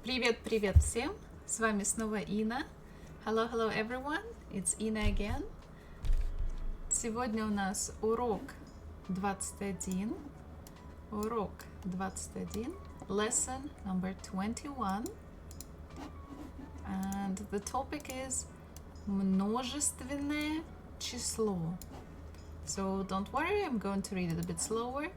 Привет всем! С вами снова Ина. Hello everyone, it's Ina again. Сегодня у нас урок 21. Урок 21, lesson number 21. And the topic is множественное число. So don't worry, I'm going to read it a bit slower.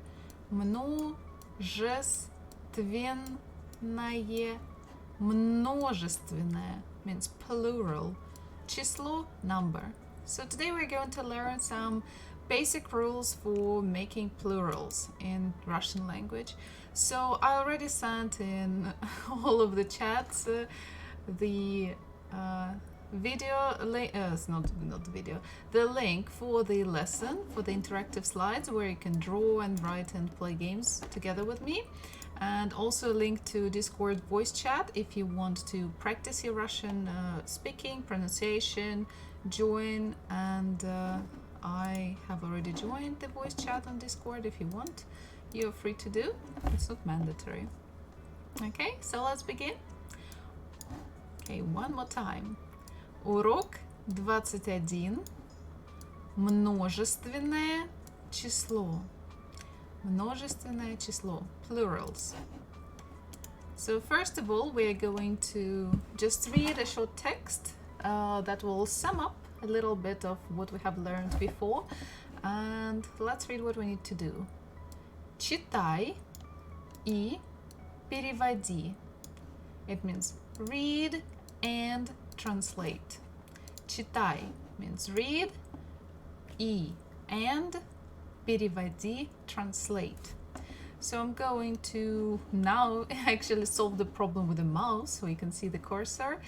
Множественное means plural. Число, number. So today we're going to learn some basic rules for making plurals in Russian language. So I already sent in all of the chats the video the link for the lesson, for the interactive slides where you can draw and write and play games together with me, and also a link to Discord voice chat if you want to practice your Russian speaking, pronunciation, join, and I have already joined the voice chat on Discord. If you want, you're free to do. It's not mandatory. Okay, so let's begin. Okay, one more time. Урок 21. Множественное число. Множественное число. Plurals. So first of all, we are going to just read a short text that will sum up a little bit of what we have learned before. And let's read what we need to do. Читай и переводи. It means read and translate. Читай means read, и and переводи, translate. So I'm going to now actually solve the problem with the mouse, so you can see the cursor.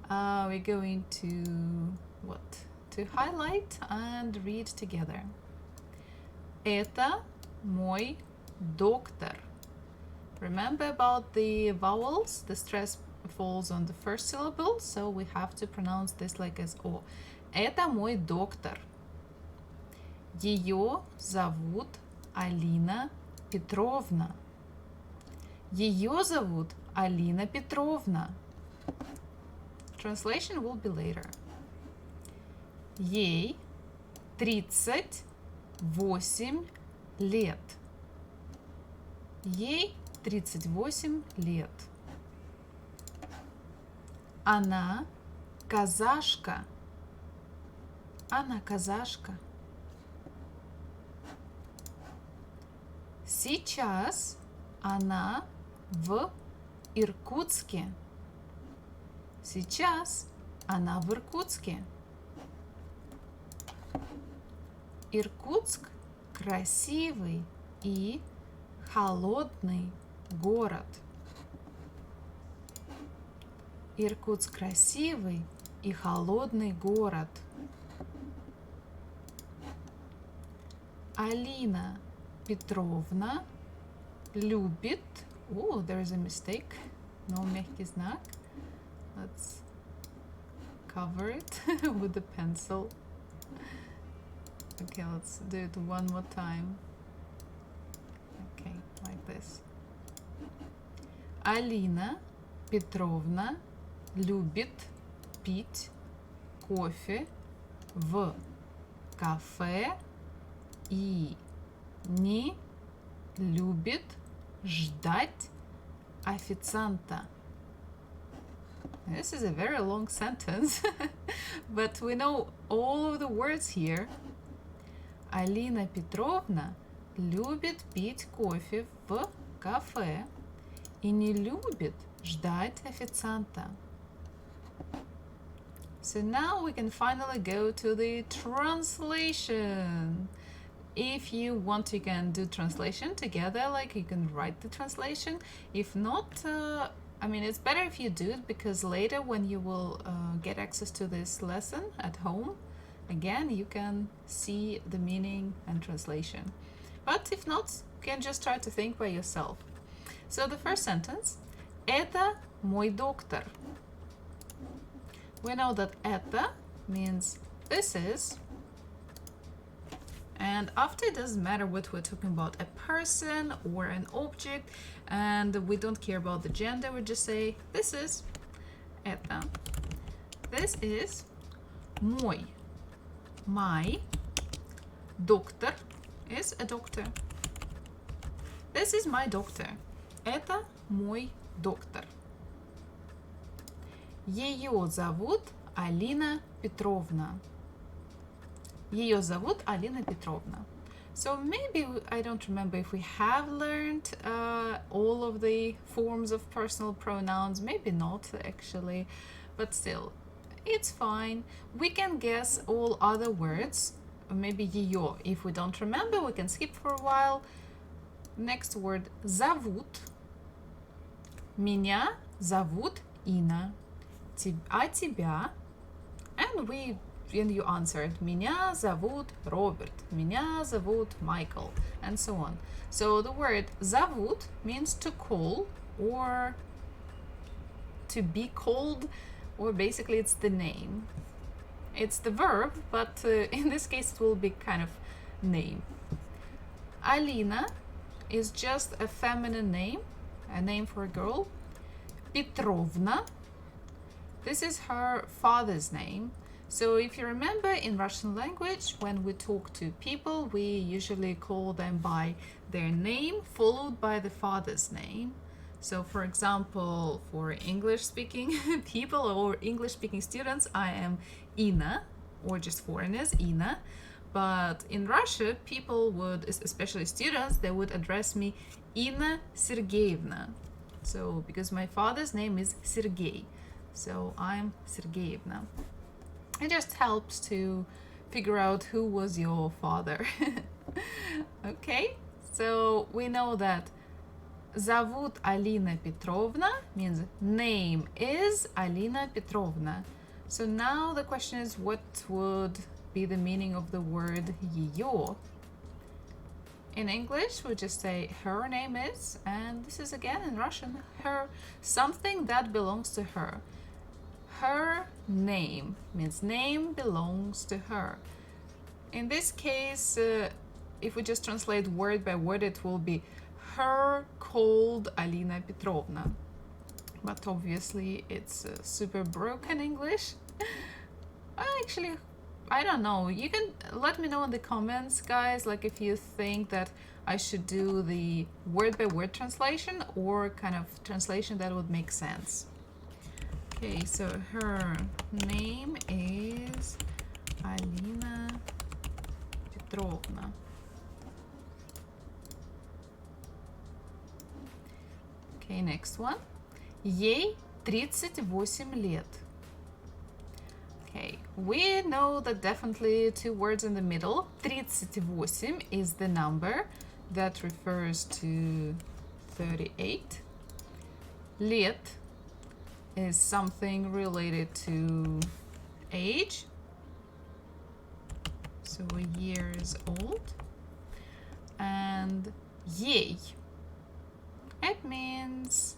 We're going to highlight and read together. Это мой доктор. Remember about the vowels, the stress falls on the first syllable, so we have to pronounce this like as O. Это мой доктор. Ее зовут Алина Петровна. Ее зовут Алина Петровна. Translation will be later. Ей 38 лет. Ей 38 лет. Она казашка. Она казашка. Сейчас она в Иркутске. Сейчас она в Иркутске. Иркутск красивый и холодный город. Иркутск красивый и холодный город. Алина Петровна любит... Oh, there is a mistake. No мягкий знак. Let's cover it with the pencil. Okay, let's do it one more time. Okay, like this. Алина Петровна любит пить кофе в кафе и не любит ждать официанта. This is a very long sentence, but we know all of the words here. Алина Петровна любит пить кофе в кафе и не любит ждать официанта. So now we can finally go to the translation. If you want, you can do translation together, like you can write the translation. If not, it's better if you do it, because later when you will get access to this lesson at home, again, you can see the meaning and translation. But if not, you can just try to think by yourself. So the first sentence, это мой доктор. We know that это means this is, And after, it doesn't matter what we're talking about, a person or an object, and we don't care about the gender. We just say this is это. This is мой. My doctor is a doctor. This is my doctor. Это мой доктор. Ее зовут Алина Петровна. Ее зовут Алина Петровна. So maybe, I don't remember if we have learned all of the forms of personal pronouns. Maybe not, actually. But still, it's fine. We can guess all other words. Maybe ее. If we don't remember, we can skip for a while. Next word. Зовут. Меня зовут Инна. А тебя? And you answered. Меня зовут Роберт. Меня зовут Michael. And so on. So the word зовут means to call or to be called, or basically it's the name. It's the verb, but in this case it will be kind of name. Alina is just a feminine name, a name for a girl. Petrovna, this is her father's name. So if you remember, in Russian language, when we talk to people, we usually call them by their name followed by the father's name. So for example, for English-speaking people or English-speaking students, I am Inna, or just foreigners, Inna. But in Russia, people would, especially students, they would address me Inna Sergeyevna. So because my father's name is Sergey, so I'm Sergeyevna. It just helps to figure out who was your father. Okay, so we know that зовут Алина Петровна means name is Alina Petrovna. So now the question is, what would be the meaning of the word ее? In English, we just say her name is, and this is again in Russian, her, something that belongs to her. Her name means name belongs to her. In this case, if we just translate word by word, it will be her called Alina Petrovna. But obviously it's super broken English. Actually, I don't know. You can let me know in the comments, guys, like if you think that I should do the word by word translation or kind of translation that would make sense. Okay, so her name is Alina Petrovna. Okay, next one. Ей 38 лет. Okay, we know that definitely two words in the middle. 38 is the number that refers to 38. Лет is something related to age, so years old. And ей, it means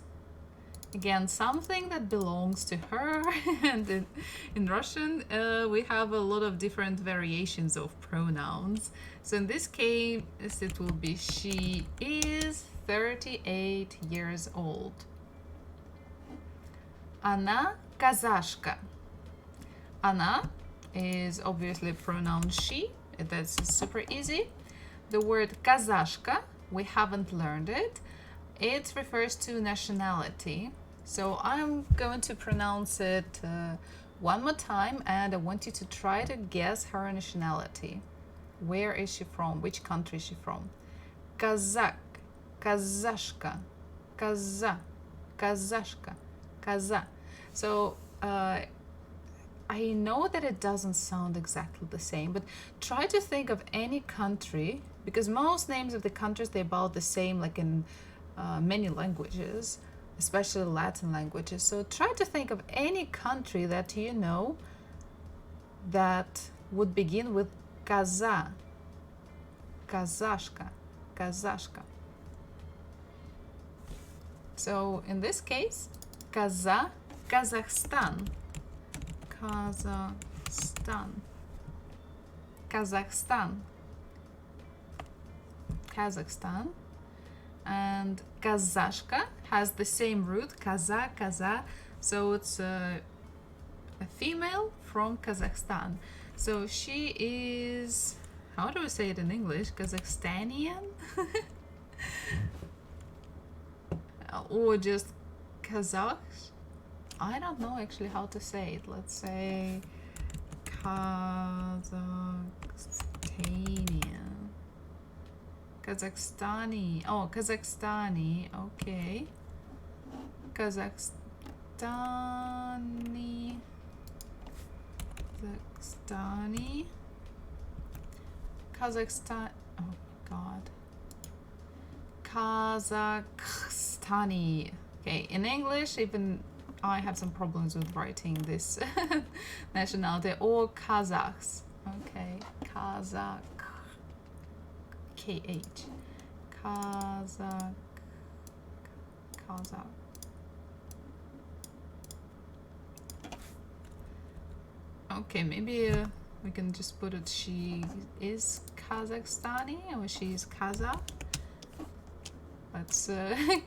again something that belongs to her. And in Russian we have a lot of different variations of pronouns. So in this case it will be she is 38 years old. Она казашка. Она is obviously pronoun she. That's super easy. The word казашка, we haven't learned it. It refers to nationality. So I'm going to pronounce it one more time, and I want you to try to guess her nationality. Where is she from? Which country is she from? Kazakh, казашка, казашка, каза. So I know that it doesn't sound exactly the same, but try to think of any country, because most names of the countries, they're about the same, like in many languages, especially Latin languages. So try to think of any country that you know that would begin with kaza, kazashka, kazashka. So in this case, kaza, Kazakhstan, Kazakhstan, Kazakhstan. Kazakhstan. And Kazashka has the same root, kaza, so it's a female from Kazakhstan. So she is, how do we say it in English? Kazakhstanian? Or just Kazakh? I don't know actually how to say it. Let's say Kazakhstanian. Kazakhstani. Oh, Kazakhstani. Okay. Kazakhstani. Kazakhstan. Oh God. Kazakhstani. Okay, in English, even I have some problems with writing this nationality. Or Kazakhs. Okay, Kazakh. KH. Kazakh. Okay, maybe we can just put it she is Kazakhstani or she is Kazakh. Let's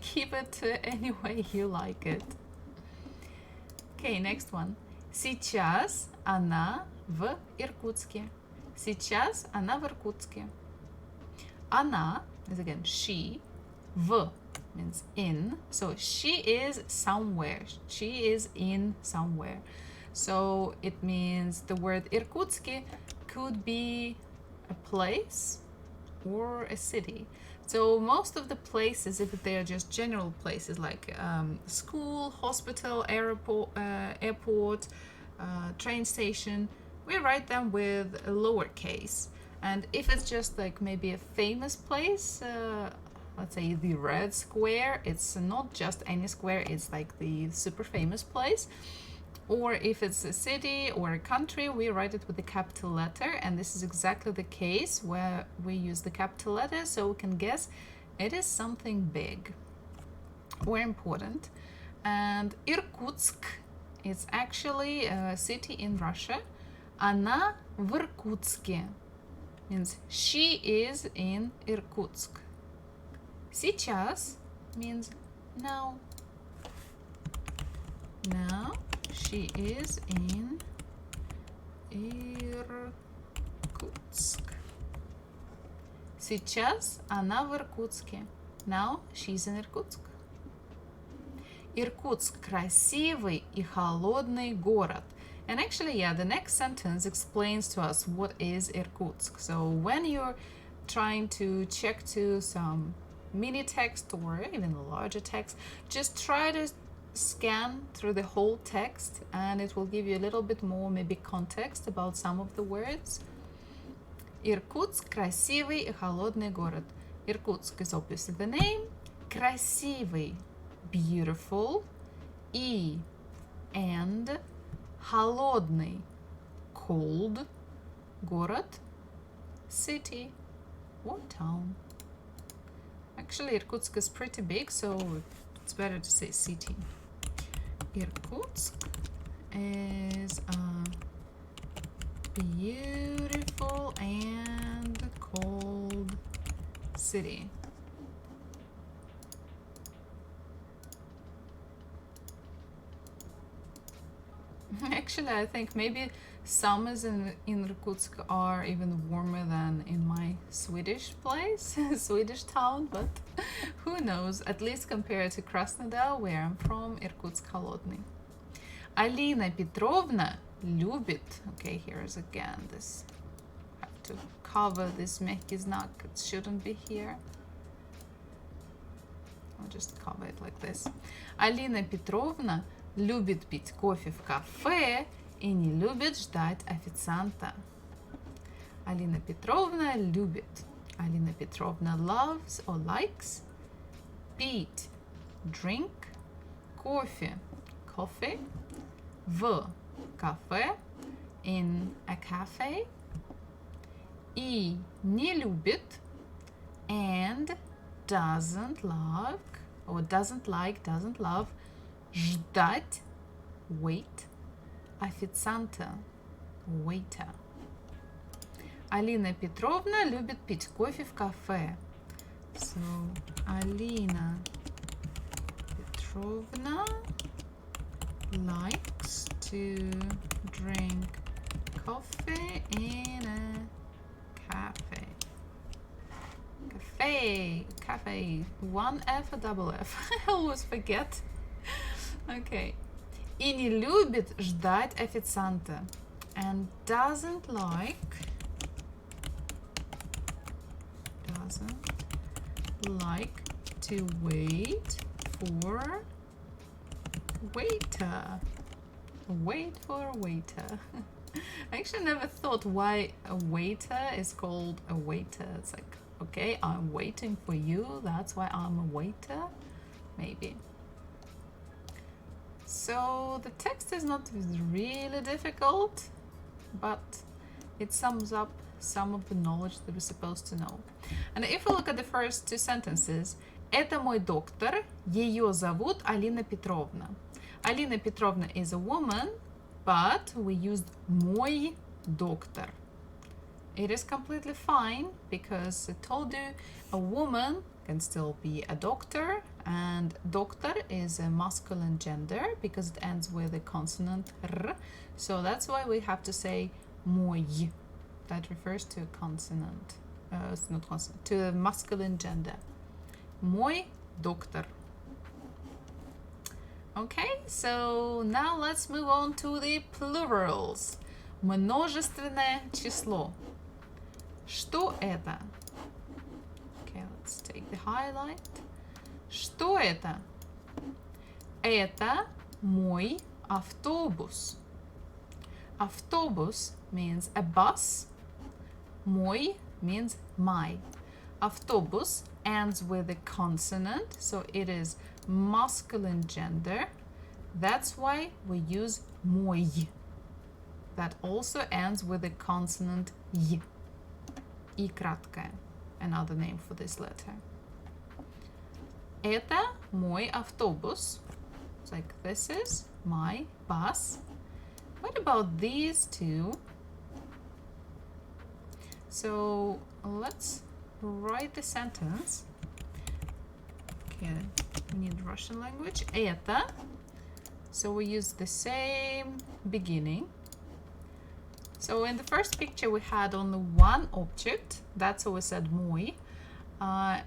keep it any way you like it. Okay, next one. Сейчас она в Иркутске. Сейчас она в Иркутске. Она is again she. В means in. So she is somewhere. She is in somewhere. So it means the word Irkutsk could be a place or a city. So most of the places, if they are just general places like school, hospital, airport, train station, we write them with a lowercase. And if it's just like maybe a famous place, let's say the Red Square, it's not just any square, it's like the super famous place. Or if it's a city or a country, we write it with the capital letter, and this is exactly the case where we use the capital letter, so we can guess it is something big or important. And Irkutsk is actually a city in Russia. Она в Иркутске means she is in Irkutsk. Сейчас means now. Now she is in Irkutsk. Сейчас она в Иркутске. Now she's in Irkutsk. Иркутск красивый и холодный город. And actually, yeah, the next sentence explains to us what is Irkutsk. So when you're trying to check to some mini text or even a larger text, just try to scan through the whole text and it will give you a little bit more maybe context about some of the words. Иркутск красивый и холодный город. Irkutsk is obviously the name. Красивый, beautiful. И, and. Холодный, cold. Город, city or town. Actually, Irkutsk is pretty big, so it's better to say city. Irkutsk is a beautiful and cold city. Actually, I think maybe summers in Irkutsk are even warmer than in my Swedish place, Swedish town, but who knows, at least compared to Krasnodar, where I'm from, Irkutsk холодный. Alina Petrovna любит, okay, here's again this, I have to cover this мягкий знак, it shouldn't be here. I'll just cover it like this. Alina Petrovna любит пить кофе в кафе и не любит ждать официанта. Alina Petrovna любит. Alina Petrovna loves or likes. Пить, drink. Кофе, coffee. В кафе, in a cafe. И не любит, and doesn't love, doesn't love. Ждать, wait. Официанта, waiter. Алина Петровна любит пить кофе в кафе. So Alina Petrovna likes to drink coffee in a cafe. Cafe. One F, a double F. I always forget. Okay. И не любит ждать официанта. And doesn't like to wait for waiter. Wait for a waiter. I actually never thought why a waiter is called a waiter. It's like, okay, I'm waiting for you, that's why I'm a waiter, maybe. So the text is not really difficult, but it sums up some of the knowledge that we're supposed to know. And if we look at the first two sentences, это мой доктор, ее зовут Алина Петровна. Alina Petrovna is a woman, but we used мой доктор. It is completely fine because I told you a woman can still be a doctor, and doctor is a masculine gender because it ends with a consonant r. So that's why we have to say мой. That refers to a consonant. It's not consonant, to a masculine gender. Мой доктор. Okay, so now let's move on to the plurals. Множественное число. Что это? Okay, let's take the highlight. Что это? Это мой автобус. Автобус means a bus. Мой means my. Автобус ends with a consonant, so it is masculine gender. That's why we use мой. That also ends with a consonant y. И краткое, another name for this letter. Это мой автобус. It's like this is my bus. What about these two? So let's write the sentence. Okay, we need Russian language. Это. So we use the same beginning. So in the first picture we had only one object. That's why we said мой.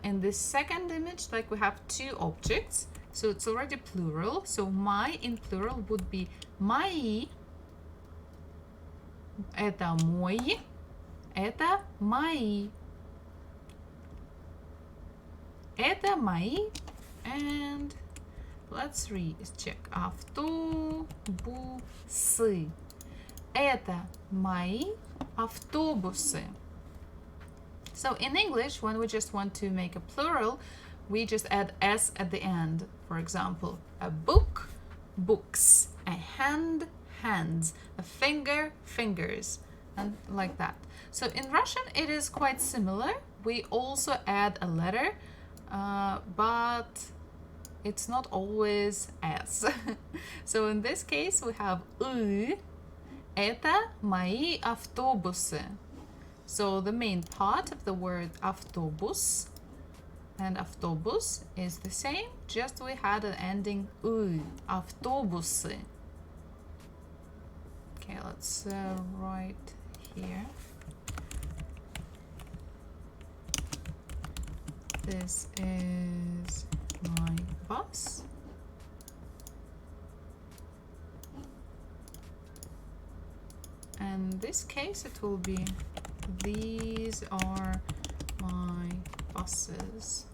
In the second image, like we have two objects. So it's already plural. So my in plural would be мои. Это мой. Это мои. Это мои. And let's check. Автобусы. Это мои автобусы. So in English, when we just want to make a plural, we just add s at the end. For example, a book, books, a hand, hands, a finger, fingers, and like that. So in Russian, it is quite similar. We also add a letter, but it's not always s. So in this case, we have «ы». Это мои автобусы. So the main part of the word автобус and автобус is the same, just we had an ending «ы». Автобусы. Okay, let's write here. This is my bus. And in this case it will be these are my buses.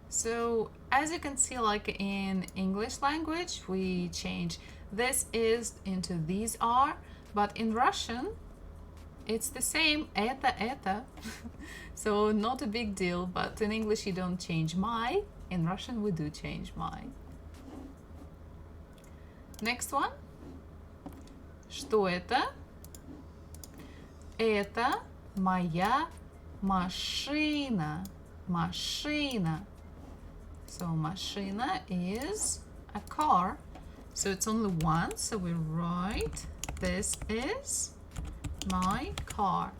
So as you can see, like in English language, we change this is into these are, but in Russian it's the same, это. So not a big deal, but in English you don't change my, in Russian we do change my. Next one. Что это? Это моя машина. Машина. So машина is a car. So it's only one, so we write this is my car.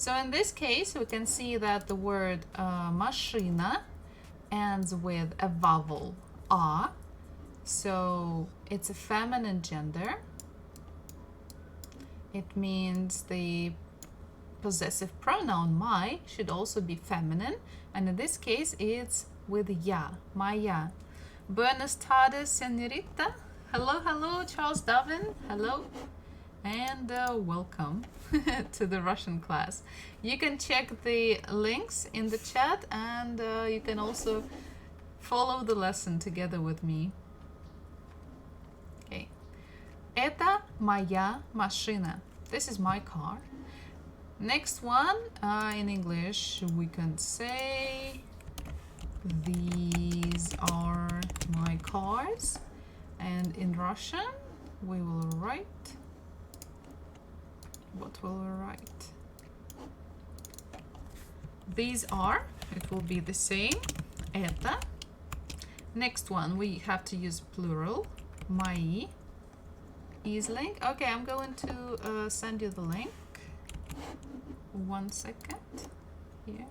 So in this case, we can see that the word машина ends with a vowel a, so it's a feminine gender. It means the possessive pronoun my should also be feminine, and in this case it's with ya, Maya. Buenas tardes, señorita. Hello, hello, Charles Darwin. Hello, and welcome to the Russian class. You can check the links in the chat, and you can also follow the lesson together with me. Okay. Это моя машина. This is my car. Next one, in English, we can say these are my cars. And in Russian, we will write, what will we write? These are, it will be the same, это. Next one, we have to use plural, мои. Is link. Okay, I'm going to send you the link. 1 second. Here.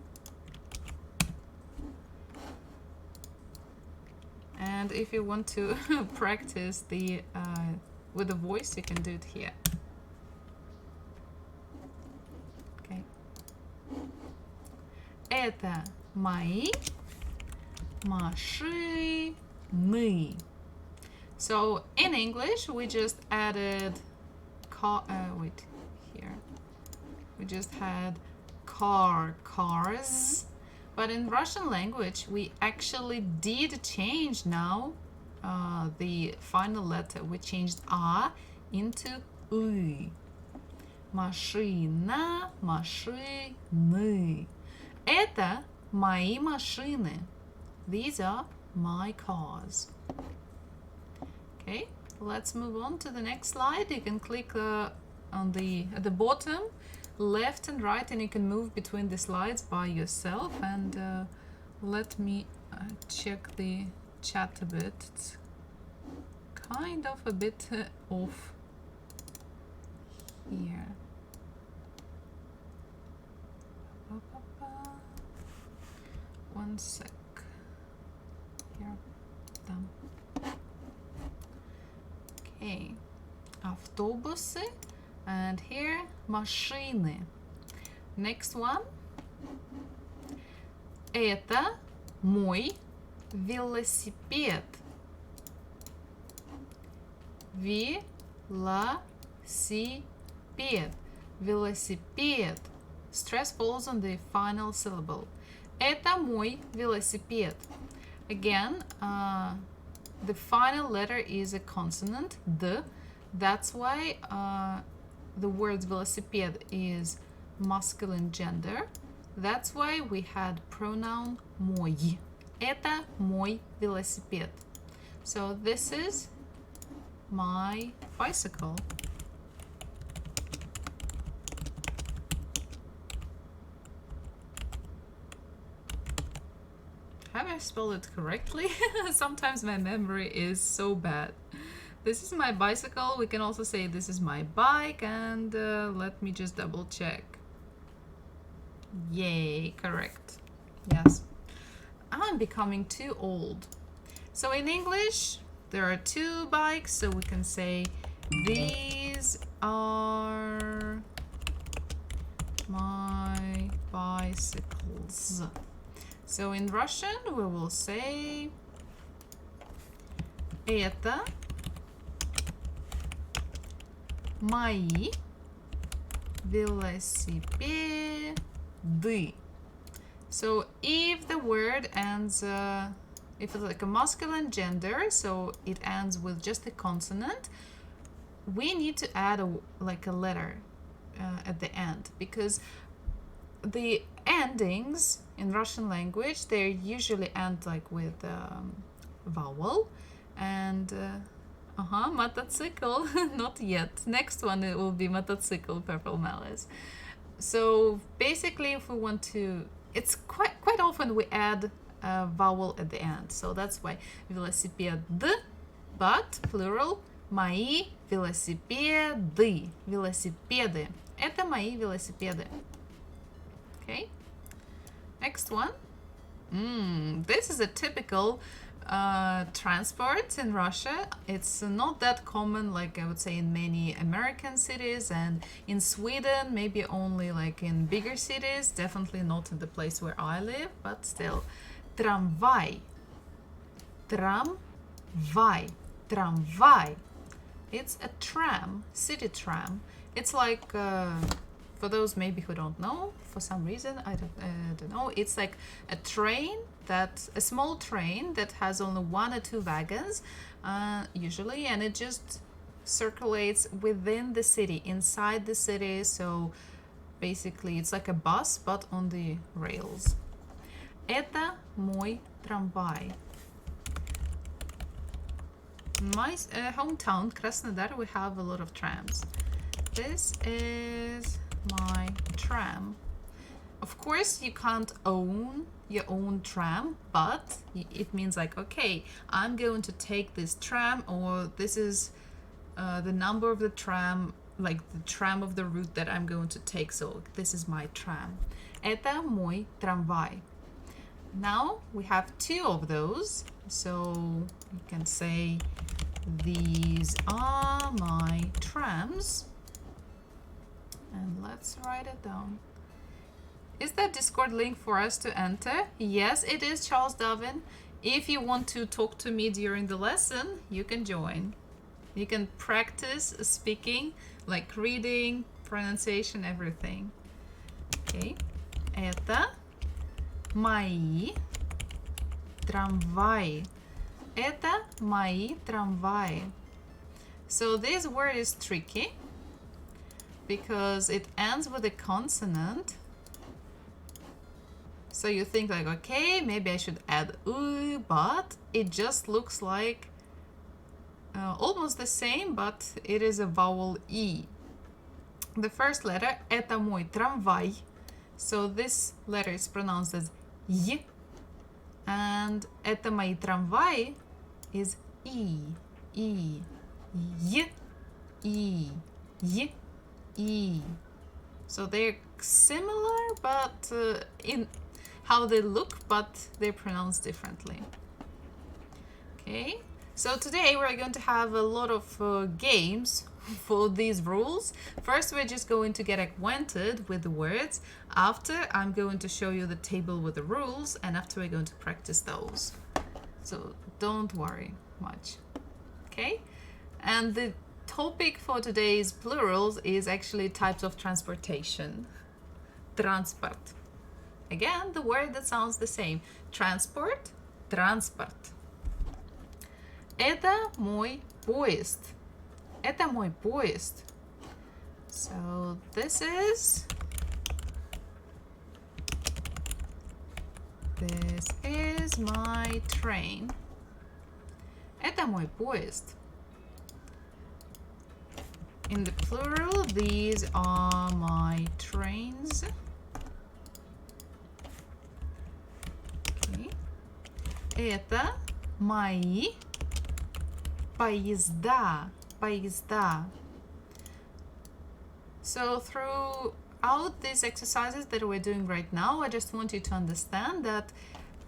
And if you want to practice the with the voice, you can do it here. Okay. Это мои машины. So in English, we just added we just had cars. But in Russian language, we actually did change now the final letter. We changed a into y. Машина, машины. Это мои машины. These are my cars. Okay, let's move on to the next slide. You can click on at the bottom, left and right, and you can move between the slides by yourself. And let me check the chat a bit. It's kind of a bit off here. One sec. Here, done. Okay, автобусы, and here машины. Next one. Это мой велосипед. Велосипед. Велосипед. Stress falls on the final syllable. Это мой велосипед. Again, the final letter is a consonant, the. That's why the word velociped is masculine gender. That's why we had pronoun мой. Это мой велосипед. So this is my bicycle. Have I spelled it correctly? Sometimes my memory is so bad. This is my bicycle. We can also say this is my bike, and let me just double check. Yay, correct. Yes. I'm becoming too old. So in English, there are two bikes, so we can say these are my bicycles. So in Russian, we will say это мои велосипеды. So if the word ends, if it's like a masculine gender, so it ends with just a consonant, we need to add a letter at the end, because the endings in Russian language, they usually end like with vowel. And мотоцикл, not yet. Next one, it will be мотоцикл, Purple Malice. So basically, if we want to, it's quite often we add a vowel at the end. So that's why велосипед, but plural, мои велосипеды. Велосипеды. Это мои велосипеды. Okay, next one. This is a typical transport in Russia. It's not that common, like I would say, in many American cities, and in Sweden maybe only like in bigger cities, definitely not in the place where I live, but still. Tramvaj. Tramvaj. Tramvaj. It's a tram, city tram. It's like, for those maybe who don't know, for some reason, I don't know, it's like a train, a small train that has only 1 or 2 wagons, usually, and it just circulates within the city, inside the city, so basically it's like a bus, but on the rails. Это мой трамвай. In my hometown, Krasnodar, we have a lot of trams. This is my tram. Of course, you can't own your own tram, but it means like, okay, I'm going to take this tram, or this is the number of the tram, like the tram of the route that I'm going to take, so this is my tram. Это мой трамвай. Now we have 2 of those, so you can say these are my trams, and let's write it down. Is that Discord link for us to enter? Yes, it is, Charles Darwin. If you want to talk to me during the lesson, you can join. You can practice speaking, like reading, pronunciation, everything. Okay. Это мои трамваи. Это мои трамваи. So this word is tricky because it ends with a consonant. So you think like, okay, maybe I should add U, but it just looks like almost the same, but it is a vowel E. The first letter, это мой трамвай. So this letter is pronounced as Y. And это мои трамваи is E. E. Y. E. Y. E. So they're similar, but in how they look, but they're pronounced differently. Okay, so today we're going to have a lot of games for these rules. First, we're just going to get acquainted with the words. After, I'm going to show you the table with the rules, and after we're going to practice those. So don't worry much. Okay, and the topic for today's plurals is actually types of transportation. Transport. Again, the word that sounds the same. Transport, транспорт. Это мой поезд. Это мой поезд. So this is my train. Это мой поезд. In the plural, these are my trains. Okay. Это мои поезда. Поезда. So throughout these exercises that we're doing right now, I just want you to understand that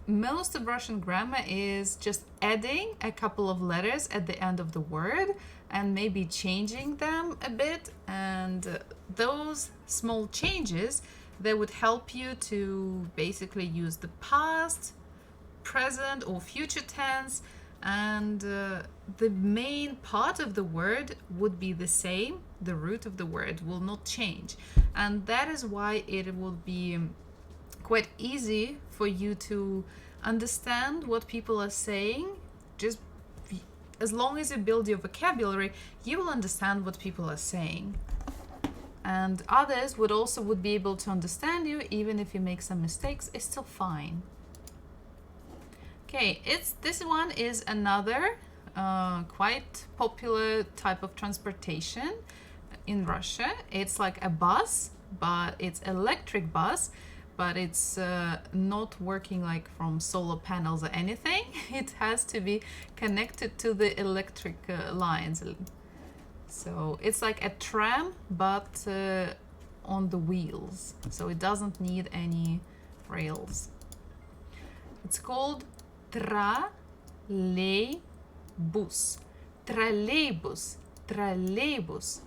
most of Russian grammar is just adding a couple of letters at the end of the word and maybe changing them a bit, and those small changes, they would help you to basically use the past, present or future tense, and the main part of the word would be the same. The root of the word will not change, and that is why it will be quite easy for you to understand what people are saying. Just as long as you build your vocabulary, you will understand what people are saying, and others would be able to understand you even if you make some mistakes. It's still fine. Okay, this one is another quite popular type of transportation in Russia. It's like a bus, but it's electric bus, but it's not working like from solar panels or anything. It has to be connected to the electric lines. So it's like a tram, but on the wheels, so it doesn't need any rails. It's called троллейбус. Троллейбус. Троллейбус.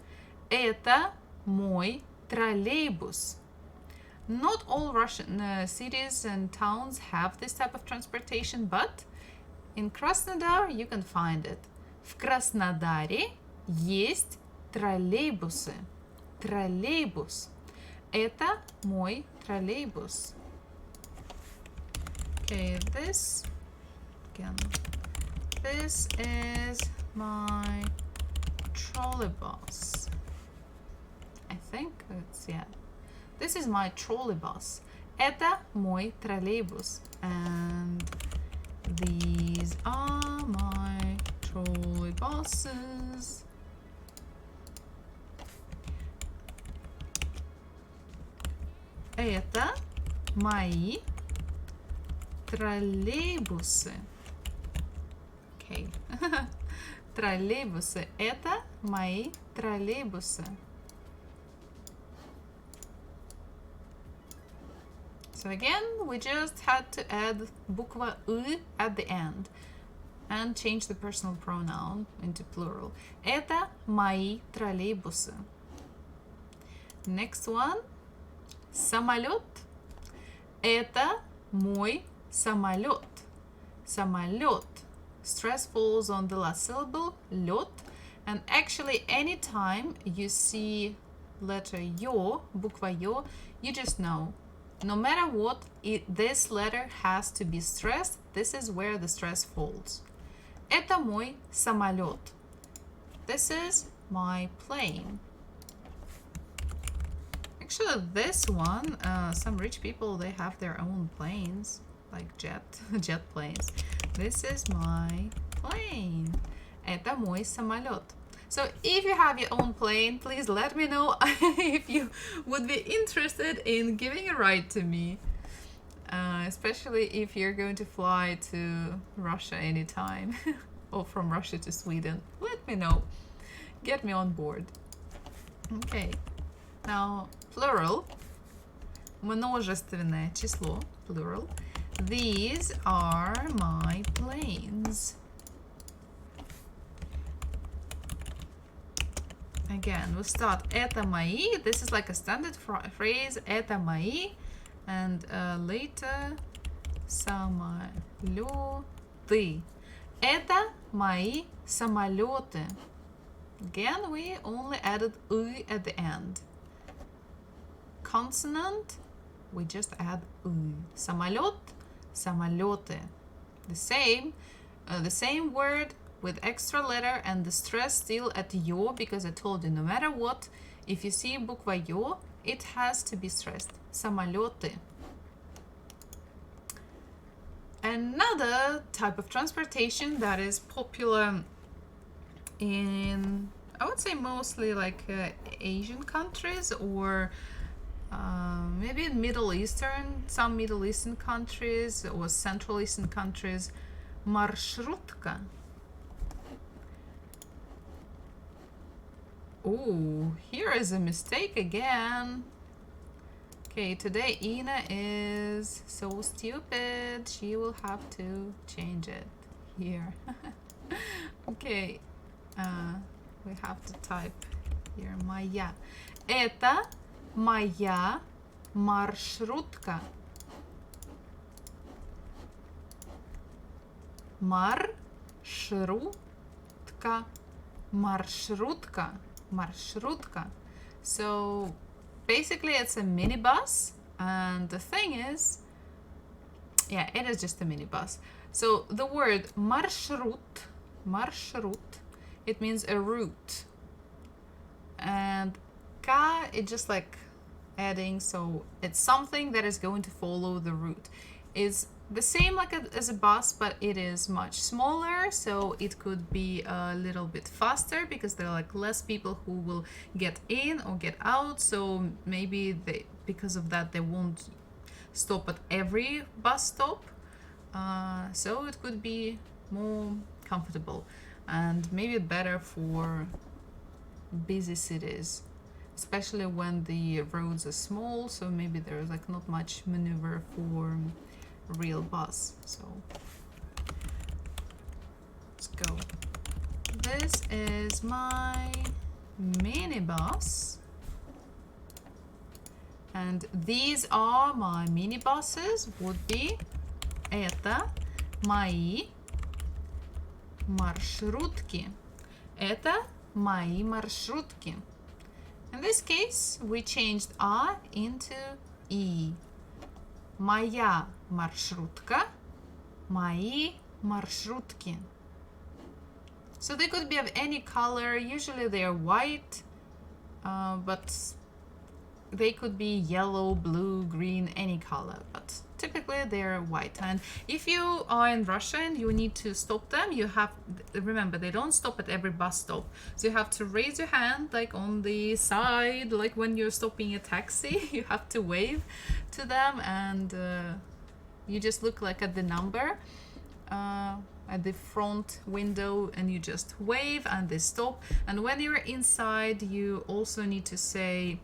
Это мой троллейбус. Not all Russian cities and towns have this type of transportation, but in Krasnodar you can find it. В Краснодаре есть троллейбусы. Троллейбус. Это мой троллейбус. Okay, this is my trolleybus. I think it's, yeah. This is my trolleybus. Это мой троллейбус. And these are my trolleybuses. Это мои троллейбусы. Okay. Троллейбусы. Это мои троллейбусы. So again, we just had to add буква «ы» at the end and change the personal pronoun into plural. Это мои троллейбусы. Next one. Самолет. Это мой самолет. Самолет. Stress falls on the last syllable, лед. And actually, anytime you see letter ё, буква ё, you just know. No matter what, this letter has to be stressed. This is where the stress falls. Это мой самолет. This is my plane. Actually, this one, some rich people, they have their own planes, like jet planes. This is my plane. Это мой самолет. So if you have your own plane, please let me know if you would be interested in giving a ride to me. Especially if you're going to fly to Russia anytime or from Russia to Sweden. Let me know. Get me on board. Okay. Now, plural. Множественное число. Plural. These are my planes. Again, we start это мои. This is like a standard phrase. Это мои. And later, самолеты. Это мои самолеты. Again, we only added «ы» at the end. Consonant, we just add «ы». Самолет, самолеты. The same word with extra letter and the stress still at ё, because I told you no matter what, if you see буква ё, it has to be stressed. Самолеты. Another type of transportation that is popular in, I would say, mostly like Asian countries or maybe Middle Eastern, some Middle Eastern countries or Central Eastern countries. Маршрутка. Oh, here is a mistake again. Okay, today Ina is so stupid. She will have to change it here. Okay, we have to type here моя. Это моя маршрутка. Маршрутка. Маршрутка. Маршрутка. So basically it's a minibus, and the thing is, yeah, it is just a minibus. So the word маршрут, it means a route, and ka, it's just like adding, so it's something that is going to follow the route. It's the same like as a bus, but it is much smaller, so it could be a little bit faster because there are like less people who will get in or get out, so maybe because of that they won't stop at every bus stop, so it could be more comfortable and maybe better for busy cities. especially when the roads are small, so maybe there's like not much maneuver for a real bus. So let's go. This is my minibus, and these are my minibuses. Would be это мои маршрутки. Это мои маршрутки. In this case, we changed A into E. Моя маршрутка, мои маршрутки. So they could be of any color. Usually they are white, but they could be yellow, blue, green, any color. But typically they're white. And if you are in Russia and you need to stop them, you have, remember, they don't stop at every bus stop. So you have to raise your hand like on the side, like when you're stopping a taxi, you have to wave to them, and you just look like at the number at the front window, and you just wave and they stop. And when you're inside, you also need to say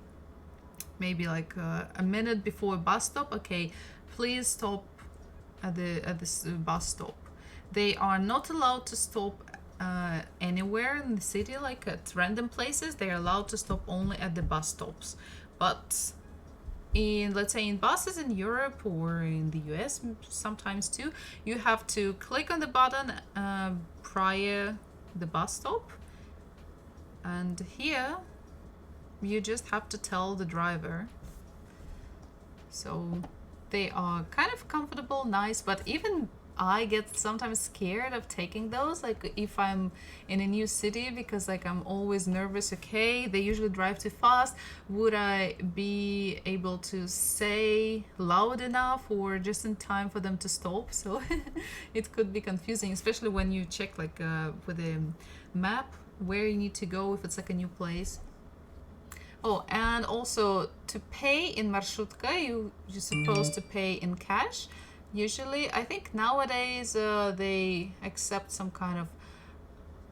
maybe like a minute before bus stop, okay, please stop at this bus stop. They are not allowed to stop anywhere in the city, like at random places. They are allowed to stop only at the bus stops. But in, let's say, in buses in Europe or in the US sometimes too, you have to click on the button prior the bus stop, and here you just have to tell the driver. So they are kind of comfortable, nice, but even I get sometimes scared of taking those, like if I'm in a new city, because like I'm always nervous, okay, they usually drive too fast. Would I be able to say loud enough or just in time for them to stop? So it could be confusing, especially when you check like with a map where you need to go if it's like a new place. Oh, and also to pay in marshrutka, you're supposed to pay in cash. Usually, I think nowadays they accept some kind of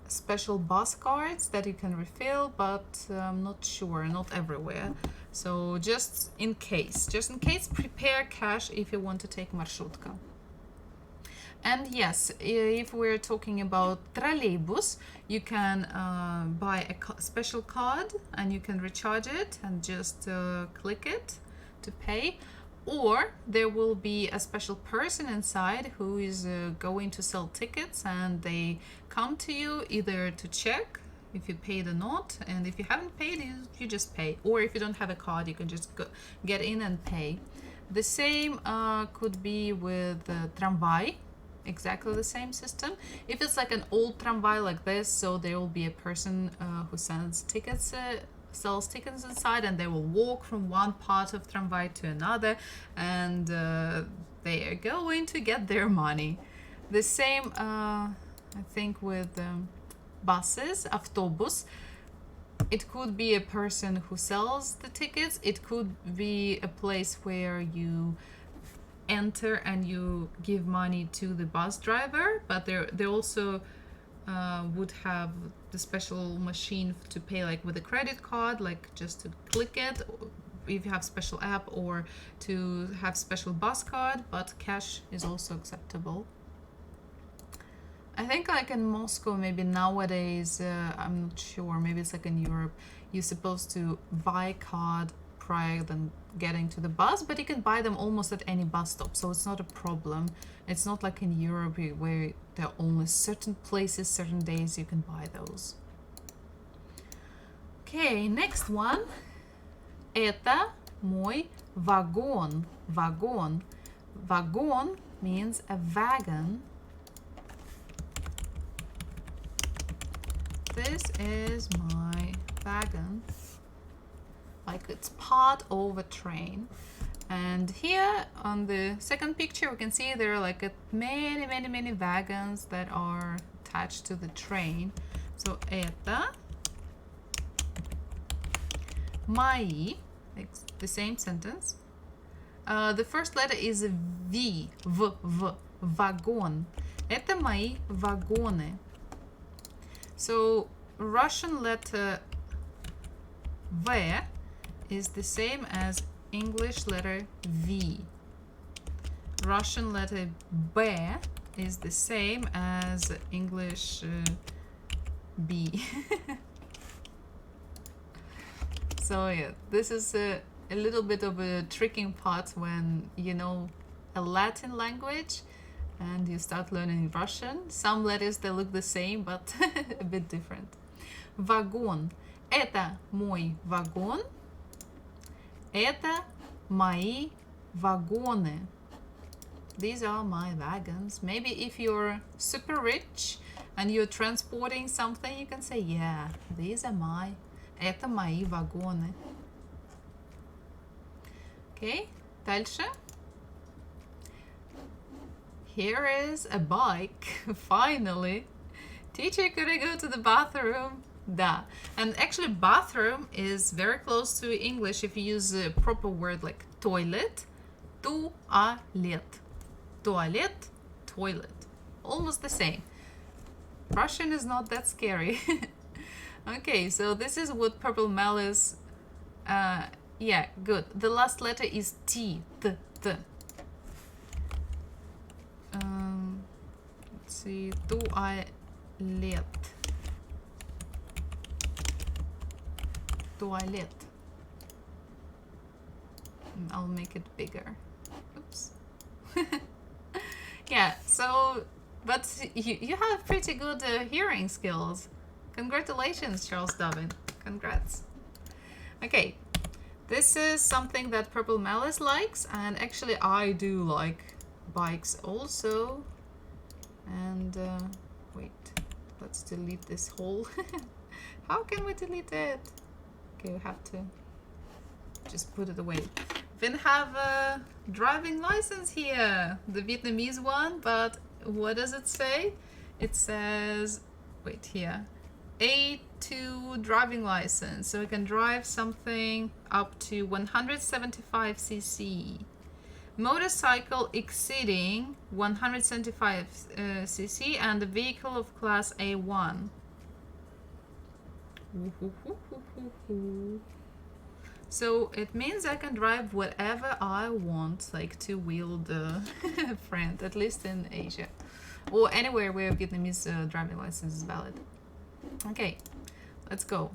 special bus cards that you can refill, but I'm not sure, not everywhere. So just in case, prepare cash if you want to take marshrutka. And yes, if we're talking about trolleybus, you can buy a special card and you can recharge it and just click it to pay. Or there will be a special person inside who is going to sell tickets, and they come to you either to check if you paid or not, and if you haven't paid, you just pay. Or if you don't have a card, you can just get in and pay. The same could be with tramvai. Exactly the same system. If it's like an old tramvai like this, so there will be a person who sells tickets inside, and they will walk from one part of tramvai to another, and they are going to get their money. The same, I think, with buses, автобус. It could be a person who sells the tickets. It could be a place where you enter and you give money to the bus driver, but they also would have the special machine to pay, like with a credit card, like just to click it if you have special app, or to have special bus card, but cash is also acceptable. I think like in Moscow, maybe nowadays, I'm not sure, maybe it's like in Europe, you're supposed to buy card prior than getting to the bus, but you can buy them almost at any bus stop, so it's not a problem. It's not like in Europe where there are only certain places, certain days you can buy those. Okay, next one. Это мой вагон. Вагон. Вагон means a wagon. This is my wagon. Like it's part of a train. And here on the second picture, we can see there are like many wagons that are attached to the train. So это мои, the same sentence. The first letter is V, вагон. Это мои вагоны. So Russian letter V is the same as English letter V. Russian letter B is the same as English B. So yeah, this is a little bit of a tricking part when you know a Latin language and you start learning Russian. Some letters, they look the same, but a bit different. Вагон. Это мой вагон. Это мои вагоны. These are my wagons. Maybe if you're super rich and you're transporting something, you can say, yeah, these are my, это мои вагоны. Okay, дальше. Here is a bike, finally. Teacher, could I go to the bathroom? Da. And actually bathroom is very close to English if you use a proper word like toilet. Туалет. Toilet, toilet. Almost the same. Russian is not that scary. Okay, so this is what Purple Malice... yeah, good. The last letter is T. T. Let's see. Туалет. Toilet. I'll make it bigger. Oops. Yeah, so, but you have pretty good hearing skills. Congratulations, Charles Dobbin. Congrats. Okay, this is something that Purple Malice likes, and actually I do like bikes also. And wait, let's delete this whole. How can we delete it? Okay, we have to just put it away. Vin have a driving license here, the Vietnamese one, but what does it say? It says, wait here, A2 driving license, so we can drive something up to 175 cc. Motorcycle exceeding 175 cc and a vehicle of class A1. So it means I can drive whatever I want, like two-wheeled friend, at least in Asia. Or anywhere where Vietnamese driving license is valid. Okay, let's go.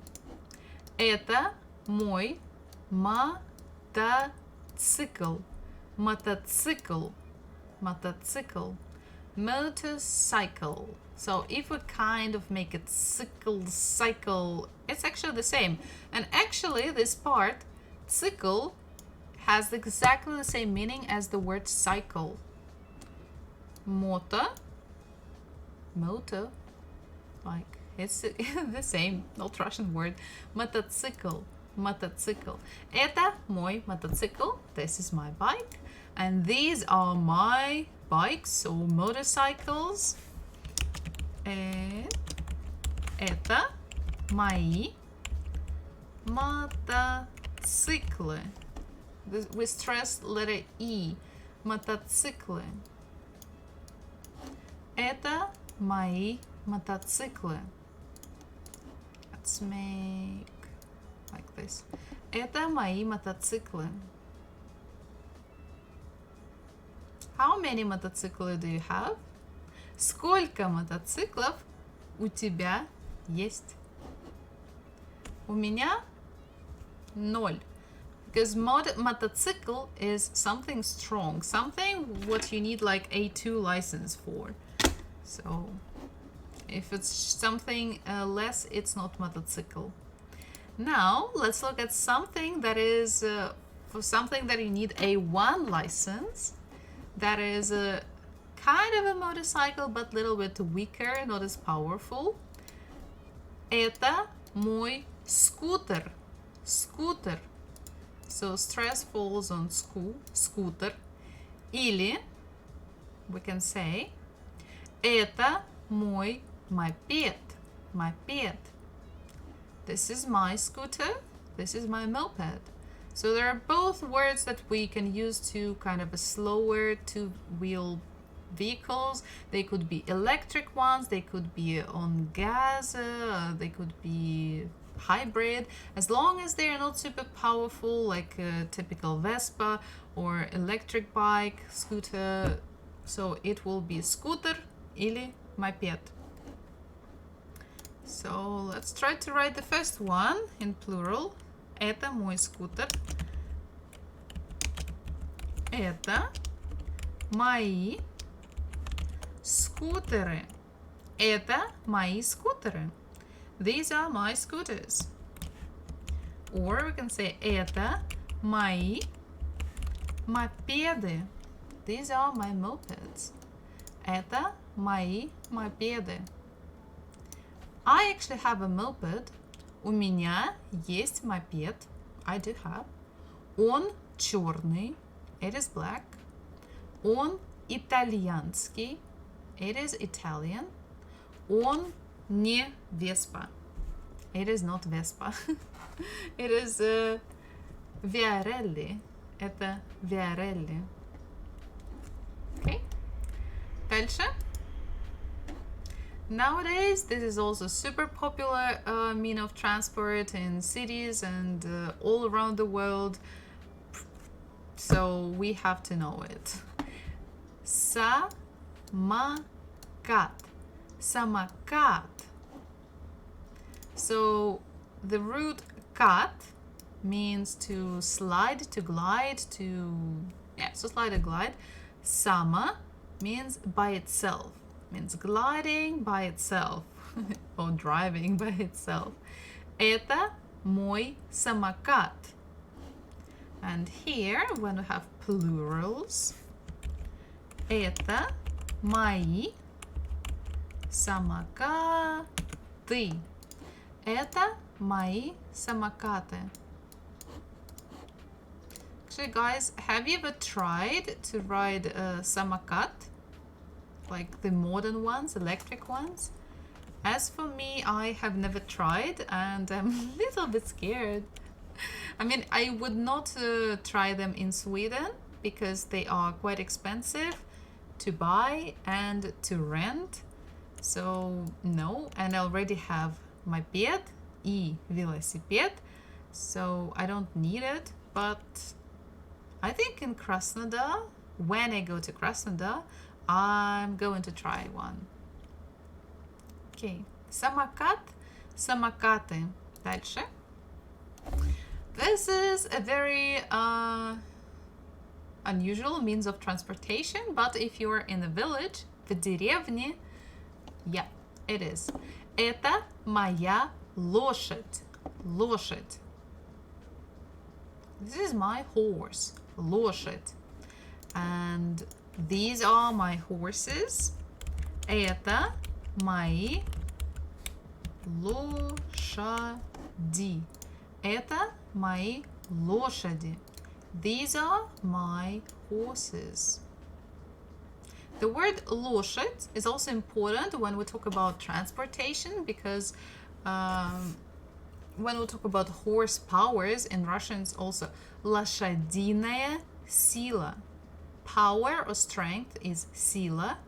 Это мой мотоцикл. Мотоцикл. Мотоцикл. Motorcycle. So if we kind of make it cycle, it's actually the same. And actually this part, cycle, has exactly the same meaning as the word cycle. Motor, like it's the same, not Russian word. Мотоцикл, мотоцикл. Это мой мотоцикл. This is my bike. And these are my bikes or motorcycles. Это мои мотоциклы. We stress letter E. Мотоциклы. Это мои мотоциклы. Let's make like this. Это мои мотоциклы. How many мотоциклы do you have? Сколько мотоциклов у тебя есть? У меня 0. Because motorcycle is something strong, something what you need like A2 license for. So if it's something less, it's not motorcycle. Now let's look at something that is for something that you need A1 license. That is a kind of a motorcycle, but a little bit weaker, not as powerful. Это мой скутер. Scooter. So stress falls on scooter. Или we can say это мой мопед. Moped. This is my scooter. This is my moped. So there are both words that we can use to kind of a slower two-wheel vehicles. They could be electric ones, they could be on gas, they could be hybrid, as long as they are not super powerful like a typical Vespa or electric bike, scooter. So it will be scooter или moped. So let's try to write the first one in plural. Это мой скутер. Это мои скутеры. Это мои скутеры. These are my scooters. Or we can say это мои мопеды. These are my mopeds. Это мои мопеды. I actually have a moped. У меня есть мопед. I do have. Он черный. It is black. Он итальянский. It is Italian. Он не Vespa. It is not Vespa. It is Viarelli. Это Viarelli. Okay. Дальше. Nowadays, this is also super popular mean of transport in cities and all around the world. So we have to know it. Самокат. Самокат. So the root kat means to slide, to glide, so slide or glide. Sama means by itself, means gliding by itself or driving by itself. Это мой самокат. And here, when we have plurals, это мои самокаты. Это мои самокаты. Actually, guys, have you ever tried to ride a самокат? Like the modern ones, electric ones? As for me, I have never tried and I'm a little bit scared. I mean, I would not try them in Sweden because they are quite expensive to buy and to rent. So no, and I already have moped и велосипед, so I don't need it. But I think in Krasnodar, when I go to Krasnodar, I'm going to try one. Okay, самокат, самокаты. Дальше. This is a very unusual means of transportation, but if you're in a village, в деревне, yeah, it is. Это моя лошадь. Лошадь. This is my horse. Лошадь. And these are my horses. Это мои лошади. Это мои лошади. These are my horses. The word лошадь is also important when we talk about transportation because when we talk about horse powers in Russian it's also лошадиная сила. Power or strength is сила.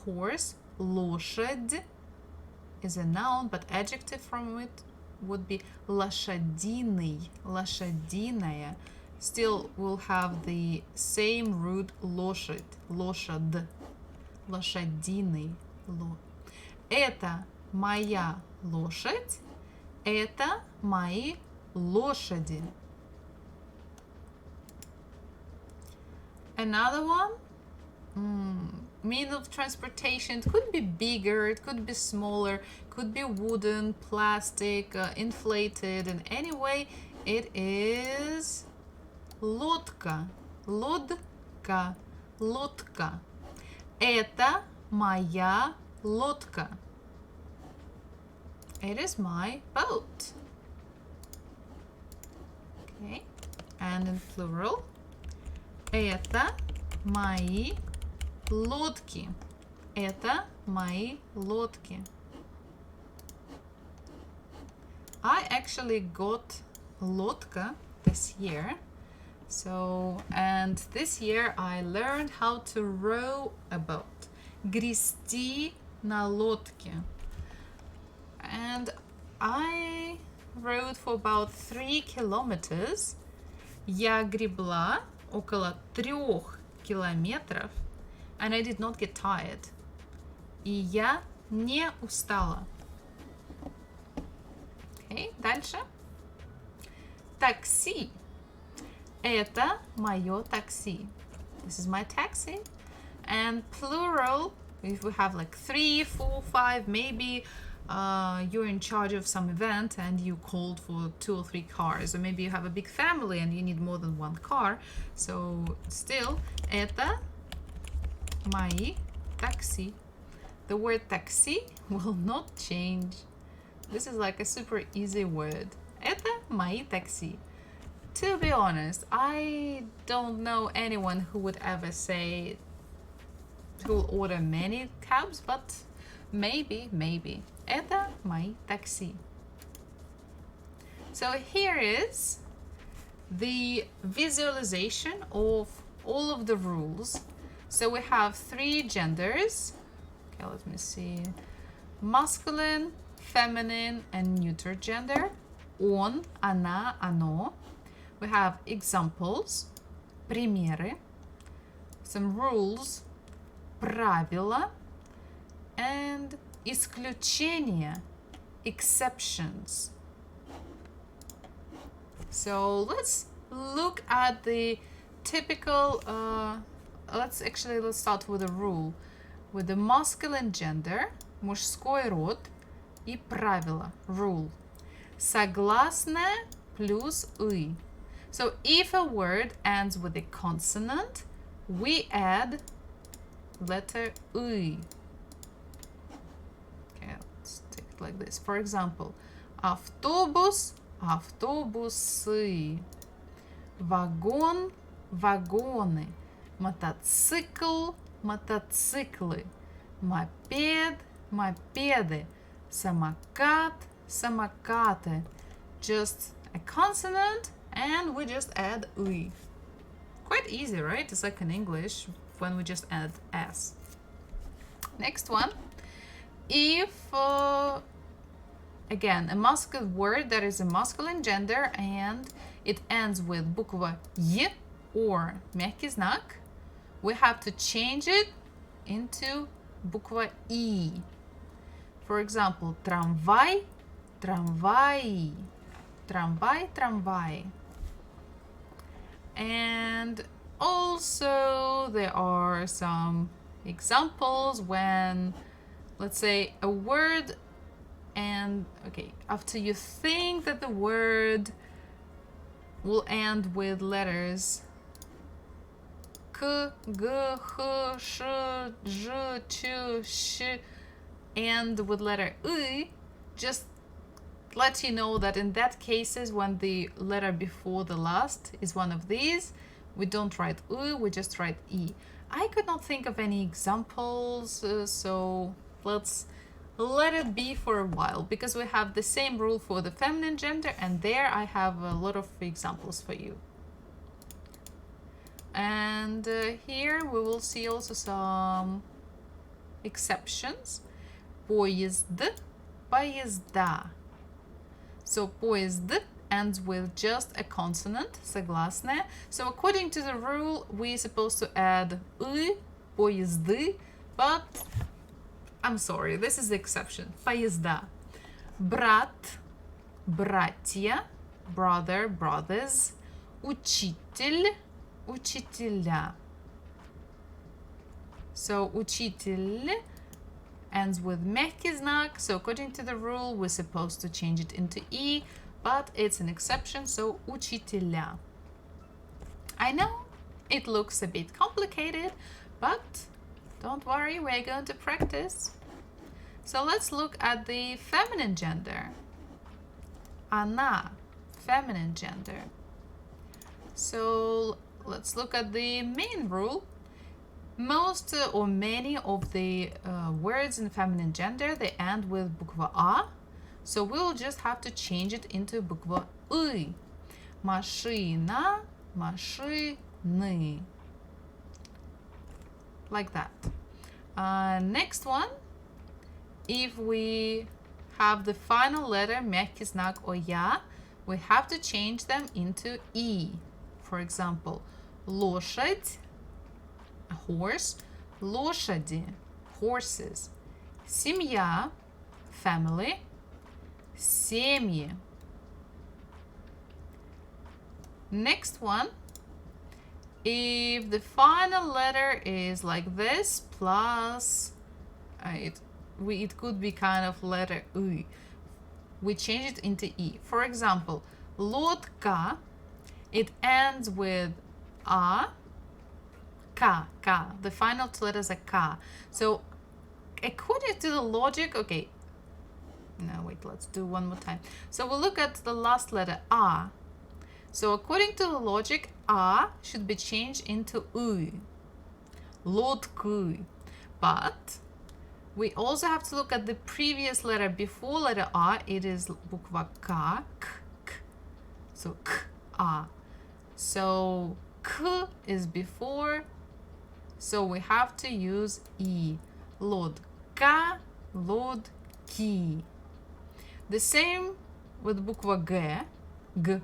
Horse, лошадь is a noun, but adjective from it would be лошадиный, лошадиная. Still will have the same root лошадь, лошадь, лошадиный. Это моя лошадь, это мои лошади. Another one, mean of transportation, it could be bigger, it could be smaller, could be wooden, plastic, inflated, in any way, it is лодка, лодка, лодка. Это моя лодка. It is my boat. Okay, and in plural, это мои лодки. Это мои лодки. I actually got лодка this year. So, and this year I learned how to row a boat. Грести на лодке. And I rode for about 3 kilometers. Я гребла около 3 километров. And I did not get tired. И я не устала. Окей, дальше. Такси. Это мое такси. This is my taxi. And plural, if we have like 3, 4, 5, maybe you're in charge of some event and you called for 2 or 3 cars, or maybe you have a big family and you need more than 1 car. So still, это мои такси. The word taxi will not change. This is like a super easy word. Это мои такси. To be honest, I don't know anyone who would ever say, who will order many cabs, but maybe. Это мои такси. So here is the visualization of all of the rules. So we have 3 genders. Okay, let me see. Masculine, feminine, and neuter gender. Он, она, оно. We have examples, примеры, some rules, правила, and исключения, exceptions. So let's look at the typical, let's start with a rule. With the masculine gender, мужской род, и правила, rule. Согласное плюс «ы». So if a word ends with a consonant, we add letter «ы». Okay, let's take it like this. For example, автобус, автобусы. Вагон, вагоны. Мотоцикл, мотоциклы. Мопед, мопеды. Самокат, самокаты. Just a consonant and we just add «ы». Quite easy, right? It's like in English when we just add S. Next one. If, again, a masculine word that is a masculine gender and it ends with буква «й» or мягкий знак, we have to change it into буква «и». For example, трамвай, трамваи. Трамвай, трамвай. And also there are some examples when, let's say, a word and, okay, after you think that the word will end with letters K, G, H, Sh, J, Ch, Sh, and with letter «ы», just let you know that in that cases when the letter before the last is one of these, we don't write «ы», we just write «и». I could not think of any examples, so let's let it be for a while, because we have the same rule for the feminine gender, and there I have a lot of examples for you. And here we will see also some exceptions. Поезд, поезда. So поезд ends with just a consonant, согласная. So according to the rule, we're supposed to add «ы», поезды, but I'm sorry, this is the exception. Поезда. Брат, братья, brother, brothers. Учитель, учителя. So учитель ends with мягкий знак, so according to the rule we're supposed to change it into «и», but it's an exception, so учителя. I know it looks a bit complicated, but don't worry, we're going to practice. So let's look at the feminine gender. Она, feminine gender. So let's look at the main rule. Most or many of the words in feminine gender, they end with буква «а», so we'll just have to change it into буква «ы». Машина, машины. Like that. Next one, if we have the final letter, мягкий знак о я, we have to change them into E. For example, лошадь, a horse, лошади, horses. Семья, family, семьи. Next one, if the final letter is like this, plus, it could be kind of letter U. We change it into E. For example, лодка, it ends with A, K. The final two letters are K. So according to the logic, okay, no, wait, let's do one more time. So we'll look at the last letter, A. So according to the logic, A should be changed into U. Лодку. But we also have to look at the previous letter before letter A. It is bukva K, K. So K, A. So K is before. So we have to use E. Лодка, лодки. The same with bukva G. G.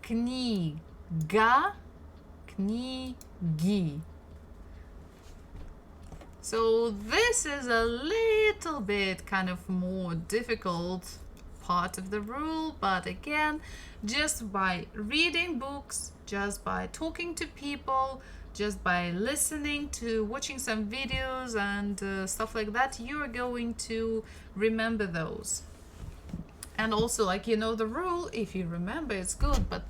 Книга, книги. So this is a little bit kind of more difficult part of the rule, but again, just by reading books, just by talking to people, just by listening to watching some videos and stuff like that, you are going to remember those. And also, like, you know the rule, if you remember, it's good. But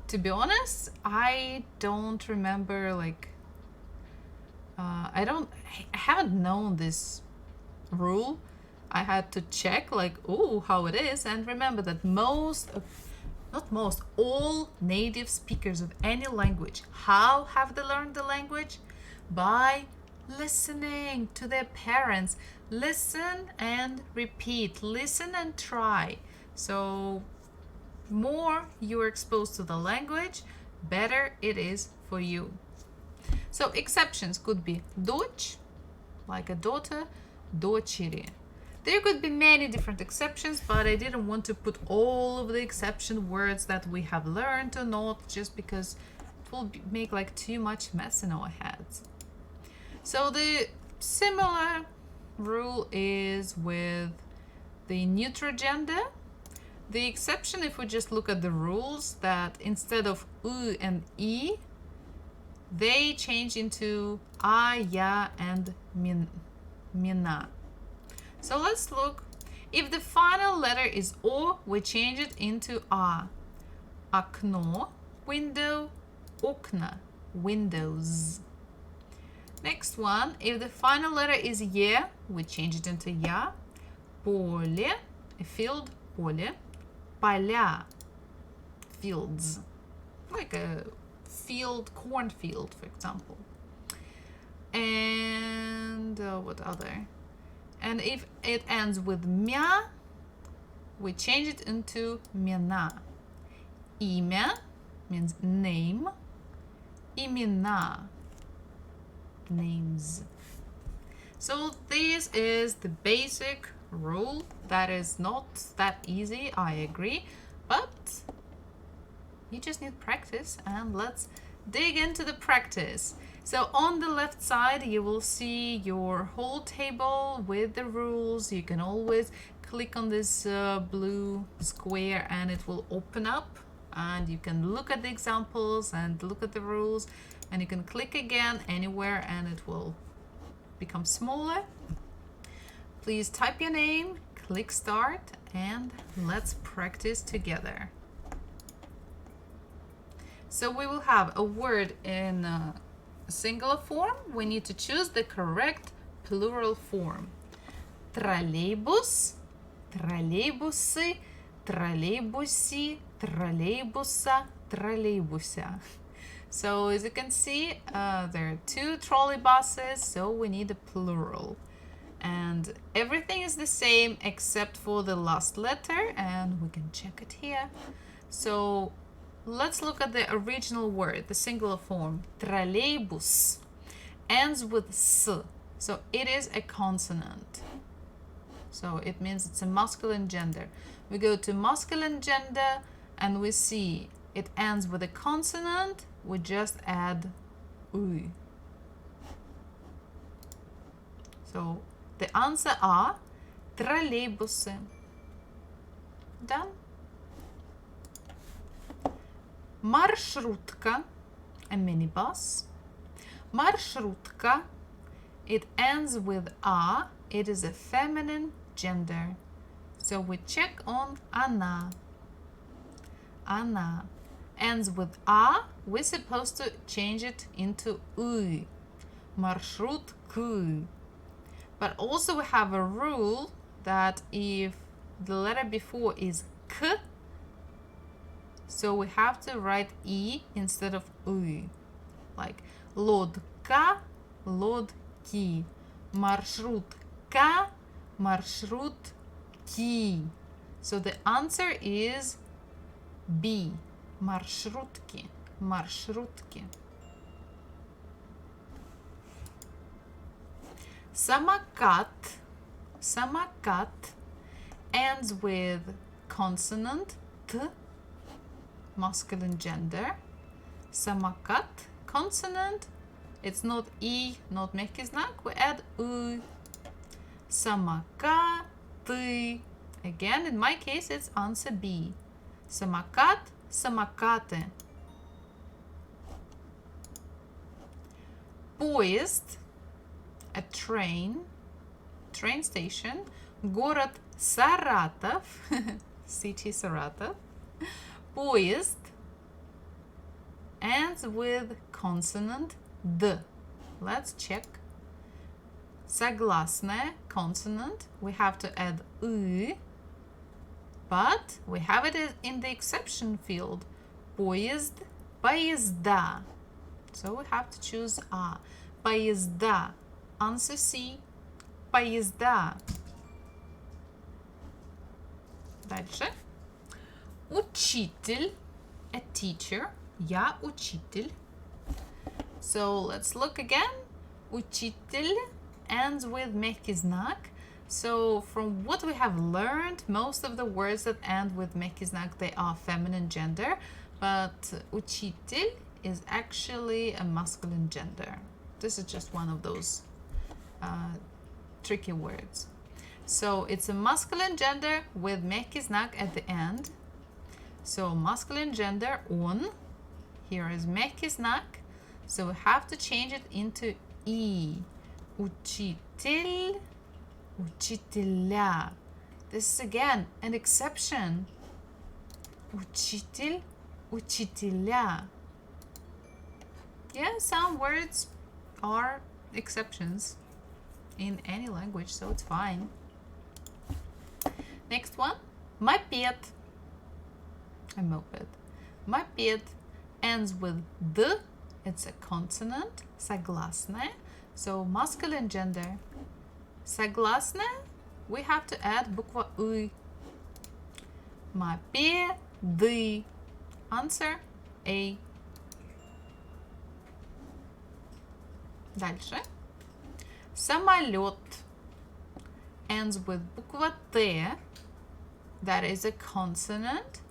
to be honest, I don't remember, like, I haven't known this rule. I had to check, like, oh, how it is. And remember that all native speakers of any language, how have they learned the language? By listening to their parents. Listen and repeat, listen and try. So more you're exposed to the language, better it is for you. So exceptions could be дочь, like a daughter, дочери. There could be many different exceptions, but I didn't want to put all of the exception words that we have learned or not, just because it will make like too much mess in our heads. So the similar rule is with the neutral gender. The exception, if we just look at the rules, that instead of U and E, they change into A, Ya, and Mina. So let's look. If the final letter is O, we change it into A. Окно, window, окна, windows. Next one, if the final letter is Ye, we change it into Ya. Поле, a field, поле. Поля, fields, like a field, cornfield, for example. And what other? And if it ends with mя, we change it into мена. Имя means name. Имена, names. So this is the basic rule. That is not that easy, I agree, but you just need practice, and let's dig into the practice. So on the left side you will see your whole table with the rules. You can always click on this blue square and it will open up, and you can look at the examples and look at the rules, and you can click again anywhere and it will become smaller. Please type your name, click start, and let's practice together. So we will have a word in singular form. We need to choose the correct plural form. Троллейбус, троллейбусы, троллейбуси, троллейбуса, троллейбуся. So as you can see, there are two trolley buses, so we need a plural. And everything is the same except for the last letter, and we can check it here. So let's look at the original word, the singular form. Троллейбус ends with s, so it is a consonant. So it means it's a masculine gender. We go to masculine gender and we see it ends with a consonant. We just add uy. So the answer are троллейбусы. Done. Маршрутка, a minibus. Маршрутка, it ends with a. It is a feminine gender. So we check on она. Она ends with a. We're supposed to change it into uy. Маршрутку. But also we have a rule that if the letter before is k, so we have to write e instead of uy. Like лодка, лодки. Маршрутка, маршрутки. So the answer is B. Маршрутки, маршрутки. Самокат, самокат ends with consonant t, masculine gender. Самокат, consonant, it's not e, not мягкий знак, we add u. Самокаты. Again, in my case, it's answer B. Самокат, самокаты. Поезд, a train station. Город Саратов, city Saratov. Поезд ends with consonant D. Let's check. Согласная, consonant. We have to add U, but we have it in the exception field. Поезд, поезда. So we have to choose A. Поезда. Answer C. Поезда. Дальше. Учитель, a teacher. Я учитель. So let's look again. Учитель ends with мягкий знак. So from what we have learned, most of the words that end with мягкий знак, they are feminine gender. But учитель is actually a masculine gender. This is just one of those tricky words. So it's a masculine gender with мягкий знак at the end. So masculine gender он. Here is мягкий знак. So we have to change it into E. Учитель, учителя. This is again an exception. Учитель, учителя. Yeah, some words are exceptions in any language, so it's fine. Next one, мопед, a moped. Мопед ends with D. It's a consonant, согласная. So masculine gender. Согласная, we have to add буква И. Мопеды. Answer A. Дальше. Самолет ends with буква Т. That is a consonant.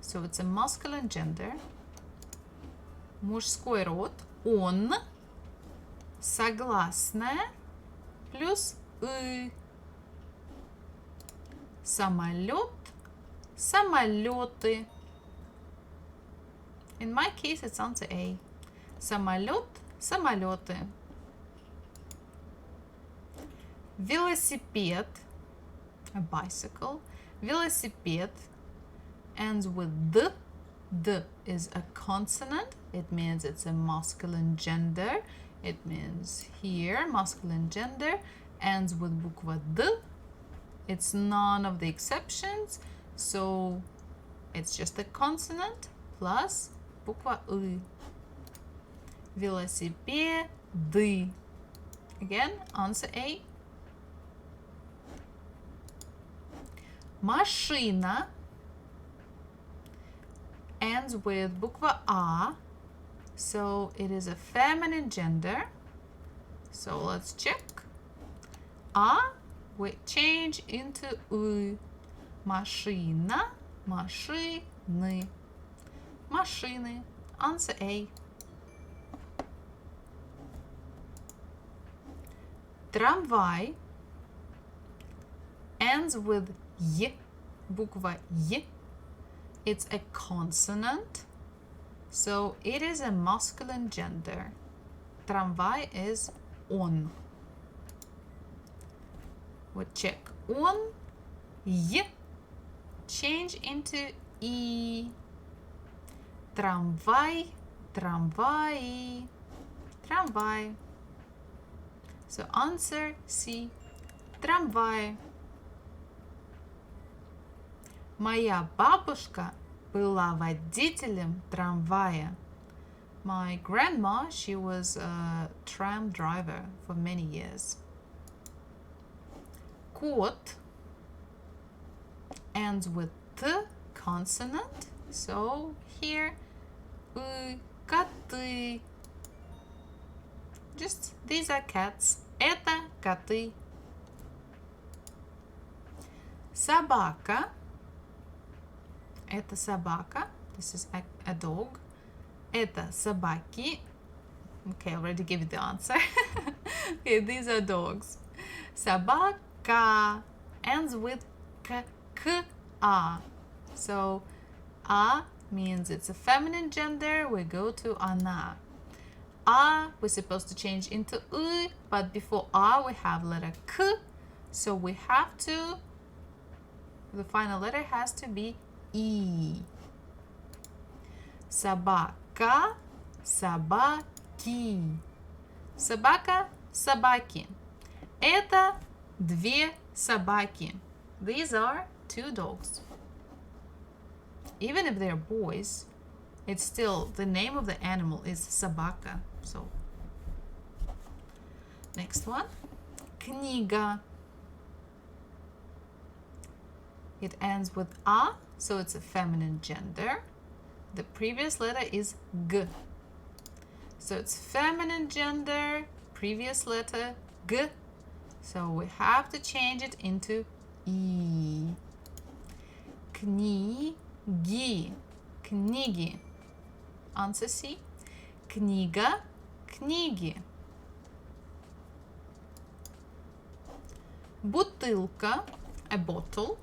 So it's a masculine gender. Мужской род. Он. Согласная плюс И. Самолет. Самолеты. In my case, it's answer A. Самолет. Самолеты. Велосипед. A bicycle. Велосипед ends with D. D is a consonant. It means it's a masculine gender. It means here, masculine gender ends with буква D. It's none of the exceptions. So it's just a consonant plus буква И. Велосипеды. Again, answer A. Машина ends with буква А. So it is a feminine gender. So let's check. А we change into «ы». Машина, машины. Машины. Answer A. Трамвай ends with «й», буква «й». It's a consonant, so it is a masculine gender. Трамвай is «он». We check «он», «й», change into «и». Трамвай, трамваи, трамвай. So answer C. Трамвай. Моя бабушка была водителем трамвая. My grandma, she was a tram driver for many years. Кот ends with T consonant. So here, коты. Just these are cats. Это коты. Собака. Это собака. This is a dog. Это собаки. Okay, I already gave you the answer. Okay, these are dogs. Собака ends with k-a. So, a means it's a feminine gender. We go to она. A, we're supposed to change into «ы», but before A we have letter K, so we have to, the final letter has to be И. Собака, собаки. Собака, собаки. Это две собаки. These are two dogs. Even if they're boys, it's still, the name of the animal is собака. So, next one. Книга. It ends with a, so it's a feminine gender. The previous letter is g. So it's feminine gender, previous letter g. So we have to change it into и. Книги. Книги. Answer C. Книга. Книги. Бутылка. A bottle.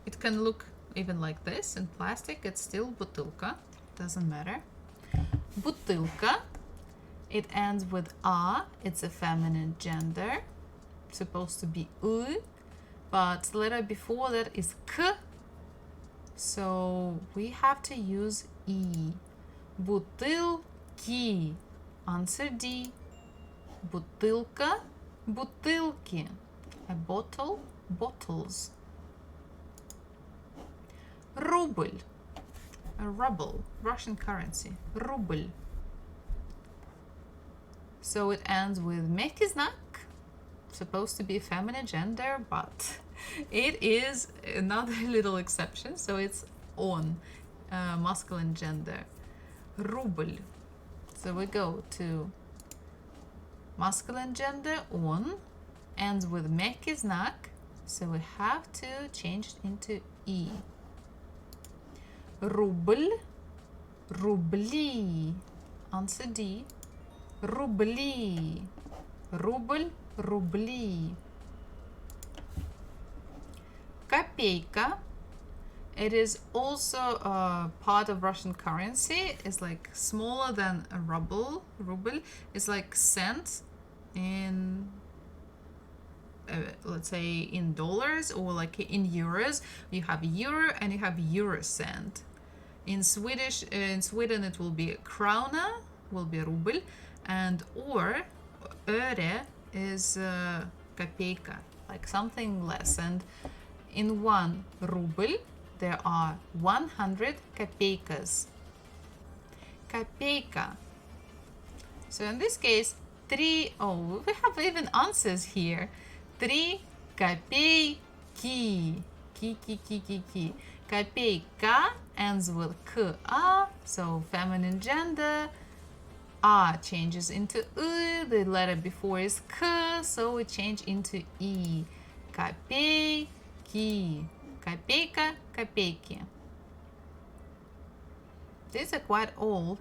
It can look even like this in plastic. It's still бутылка. Doesn't matter. Бутылка. It ends with a. It's a feminine gender. Supposed to be «ы», but the letter before that is k. So we have to use «и». Бутылки. Answer D. Бутылка. Бутылки. A bottle. Bottles. Рубль. A ruble. Russian currency. Рубль. So it ends with мягкий знак. Supposed to be feminine gender, but it is another little exception. So it's on, masculine gender. Рубль. So we go to masculine gender on, ends with мягкий знак. So we have to change it into и. Рубль. Рубли. Answer D. Рубли. Рубль. Рубли. Копейка. It is also a part of Russian currency. It's like smaller than a ruble. Ruble is like cent in, let's say in dollars, or like in euros. You have euro and you have euro cent. In Swedish, in Sweden, it will be krona, will be ruble, and or öre is копейка, like something less. And in 1 ruble, there are 100 копейкас. Копейка. So in this case, we have even answers here. 3 копейки. Ки. Копейка ends with к-а, so feminine gender. A changes into «ы», the letter before is k, so we change into и. копейки. Копейка, копейки. These are quite old.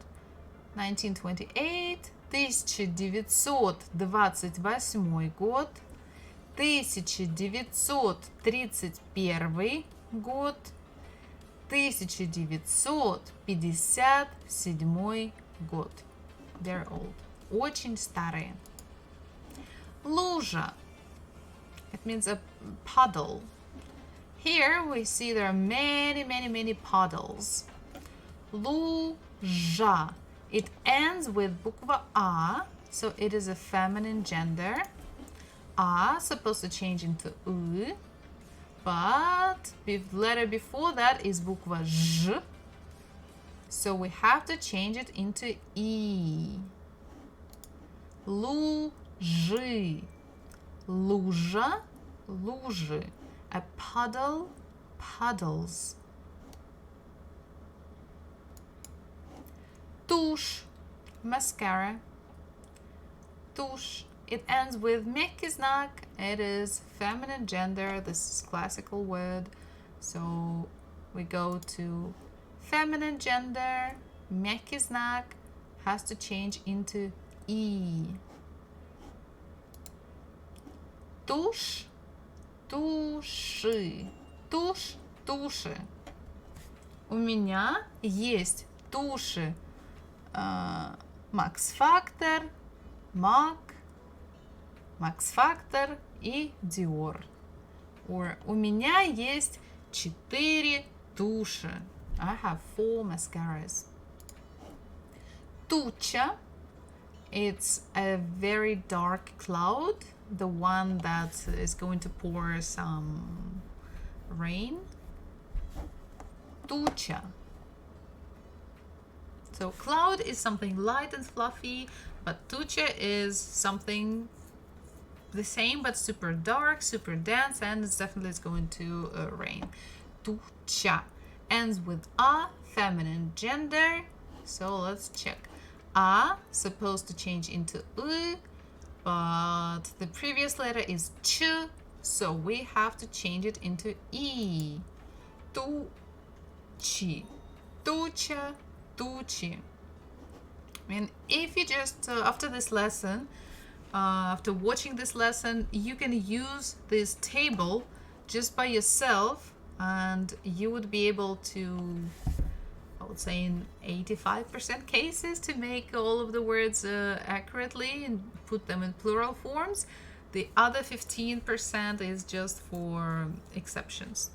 1928, 1928 год, 1931 год, 1957 год. They're old. Очень старые. Лужа. It means a puddle. Here we see there are many puddles. Лужа. It ends with bukva A, so it is a feminine gender. A supposed to change into U, but the letter before that is bukva Z, so we have to change it into E. Лужи. Лужа, лужи. A puddle, puddles. Тушь, mascara. Тушь. It ends with мягкий знак. It is feminine gender. This is classical word. So we go to feminine gender. Мягкий знак has to change into E. Тушь, туши. Тушь, туши. У меня есть туши Max Factor, MAC, Max Factor и Dior. Or у меня есть 4 туши. I have 4 mascaras. Туча. It's a very dark cloud, the one that is going to pour some rain. Туча. So cloud is something light and fluffy, but tucha is something the same but super dark, super dense, and it's definitely going to rain. Tucha ends with a, feminine gender. So let's check. A supposed to change into U, but the previous letter is ch, so we have to change it into E. Tuchi. Tucha. Тучи. And if you just, after this lesson, after watching this lesson, you can use this table just by yourself, and you would be able to, I would say in 85% cases, to make all of the words accurately and put them in plural forms. The other 15% is just for exceptions.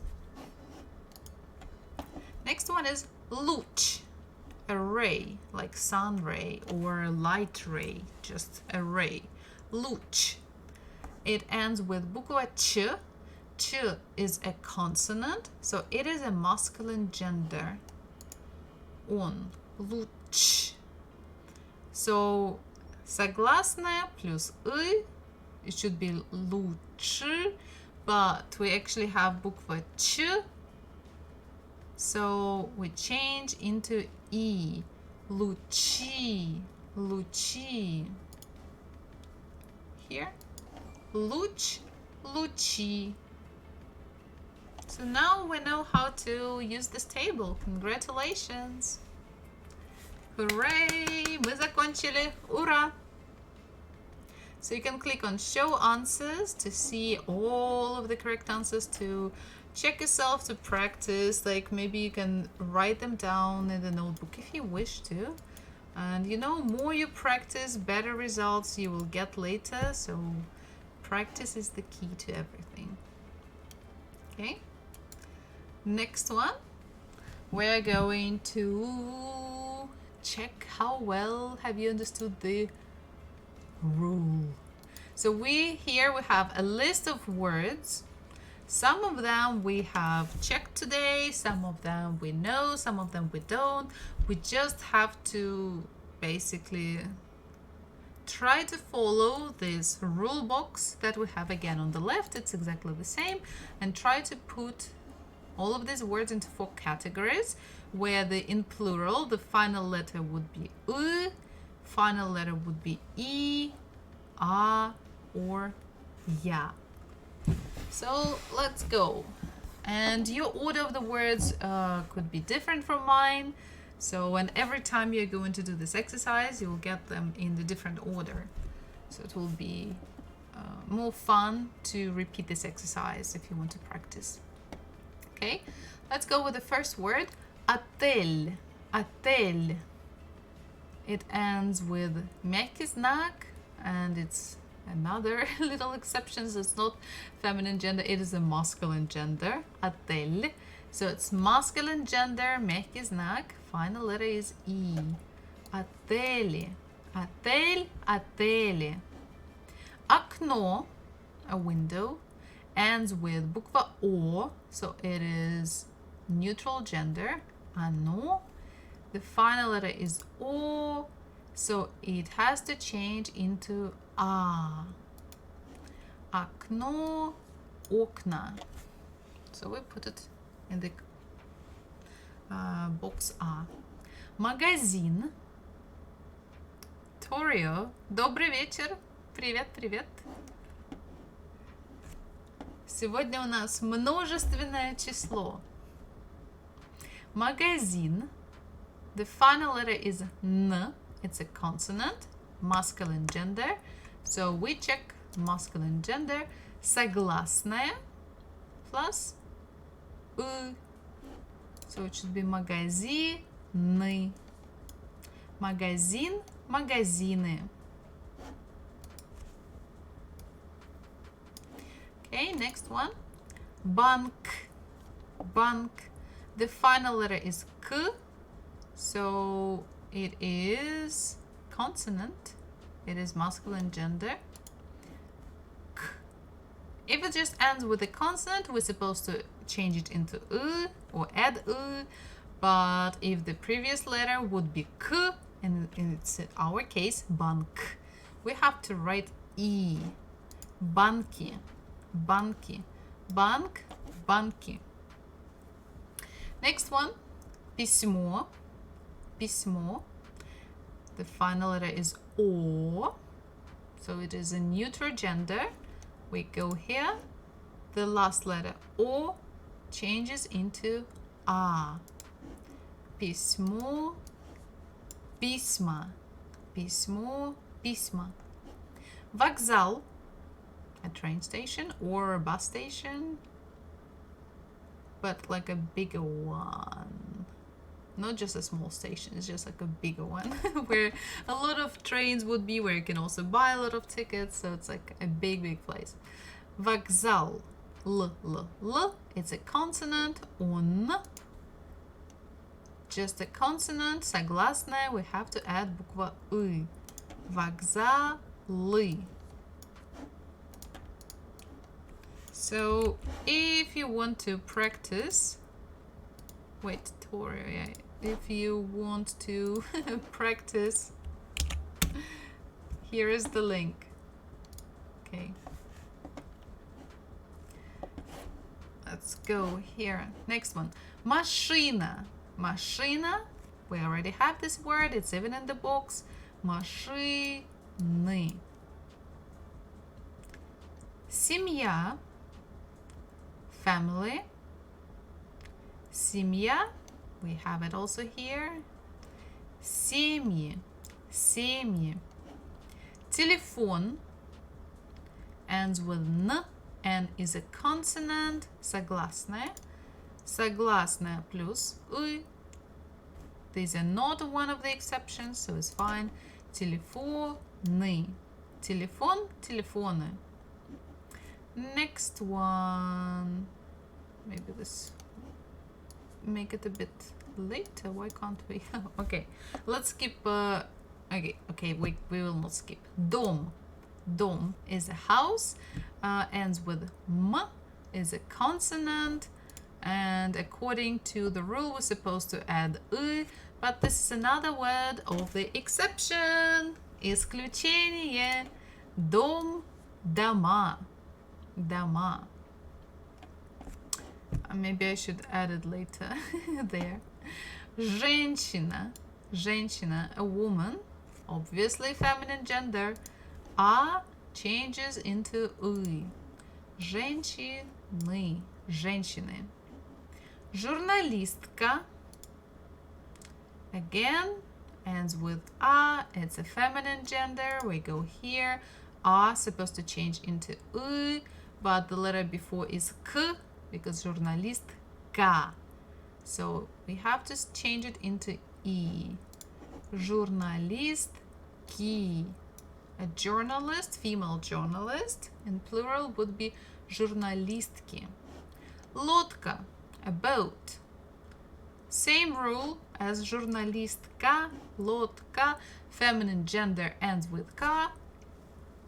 Next one is луч. A ray, like sun ray or light ray, just a ray. Луч. It ends with bukva ch. Ch is a consonant, so it is a masculine gender. Он. Луч. So согласная plus и, it should be лучше, but we actually have bukva ch, so we change into E. Лучи. Лучи. Here. Луч. Лучи. So now we know how to use this table. Congratulations. Hooray! Мы закончили. Ура! So you can click on show answers to see all of the correct answers, to check yourself, to practice. Like maybe you can write them down in the notebook if you wish to. And you know, more you practice, better results you will get later. So practice is the key to everything. Okay. Next one, we're going to check how well have you understood the rule. So we have a list of words. Some of them we have checked today, some of them we know, some of them we don't. We just have to basically try to follow this rule box that we have again on the left. It's exactly the same, and try to put all of these words into 4 categories, where in plural the final letter would be U, final letter would be I, A, or Ya. So let's go. And your order of the words could be different from mine. So when every time you're going to do this exercise, you will get them in the different order. So it will be more fun to repeat this exercise if you want to practice. Okay, let's go with the first word, отель. Отель. It ends with мягкий знак, and it's another little exception. So it's not feminine gender, it is a masculine gender. Отель. So it's masculine gender, мягкий знак. Final letter is E. Отели. Отель, отели. Окно, a window, ends with буква О, so it is neutral gender. Оно. The final letter is O, so it has to change into А. Окно, окна. So we put it in the box А. Магазин. Торио. Добрый вечер. Привет, привет. Сегодня у нас множественное число. Магазин. The final letter is N. It's a consonant. Masculine gender. So we check masculine gender. Согласная plus U. So it should be магазины. Магазин, магазины. Okay, next one. Банк. Банк. The final letter is K. So it is consonant. It is masculine gender. K. If it just ends with a consonant, we're supposed to change it into U or add U. But if the previous letter would be K, and it's in our case, банк, we have to write E. Банки. Банки. Банк, банки. Next one. Письмо. Письмо. The final letter is O. So it is a neutral gender. We go here. The last letter O changes into А. Письмо. Письма. Письмо. Письма. Вокзал. A train station or a bus station, but like a bigger one. Not just a small station, it's just like a bigger one where a lot of trains would be, where you can also buy a lot of tickets. So it's like a big place. Вокзал. L. It's a consonant. Он. Just a consonant. Согласная. We have to add буква И. Вокзалы. So if you want to practice, wait, Tori, if you want to practice, here is the link. Okay. Let's go here. Next one. Машина. Машина. We already have this word. It's even in the box. Машины. Семья. Family. Семья. We have it also here. Семьи. Семьи. Телефон. Ends with N and is a consonant. Согласная. Согласная plus И. These are not one of the exceptions, so it's fine. Телефоны. Телефон, телефоны. Next one. Maybe this make it a bit later. Why can't we? Okay, let's skip. Okay, we will not skip. Дом. Дом is a house. Ends with M. Is a consonant. And according to the rule, we're supposed to add I. But this is another word of the exception. Исключение. Дом. Дома. Дома. Maybe I should add it later there. Женщина. Женщина, a woman. Obviously feminine gender. А changes into И. Женщины. Женщины. Журналистка. Again, ends with a. It's a feminine gender. We go here. A supposed to change into u, but the letter before is k because журналистка. So we have to change it into e. Журналистки. A journalist, female journalist, in plural would be журналистки. Лодка, a boat. Same rule as журналистка, лодка, feminine gender ends with ka,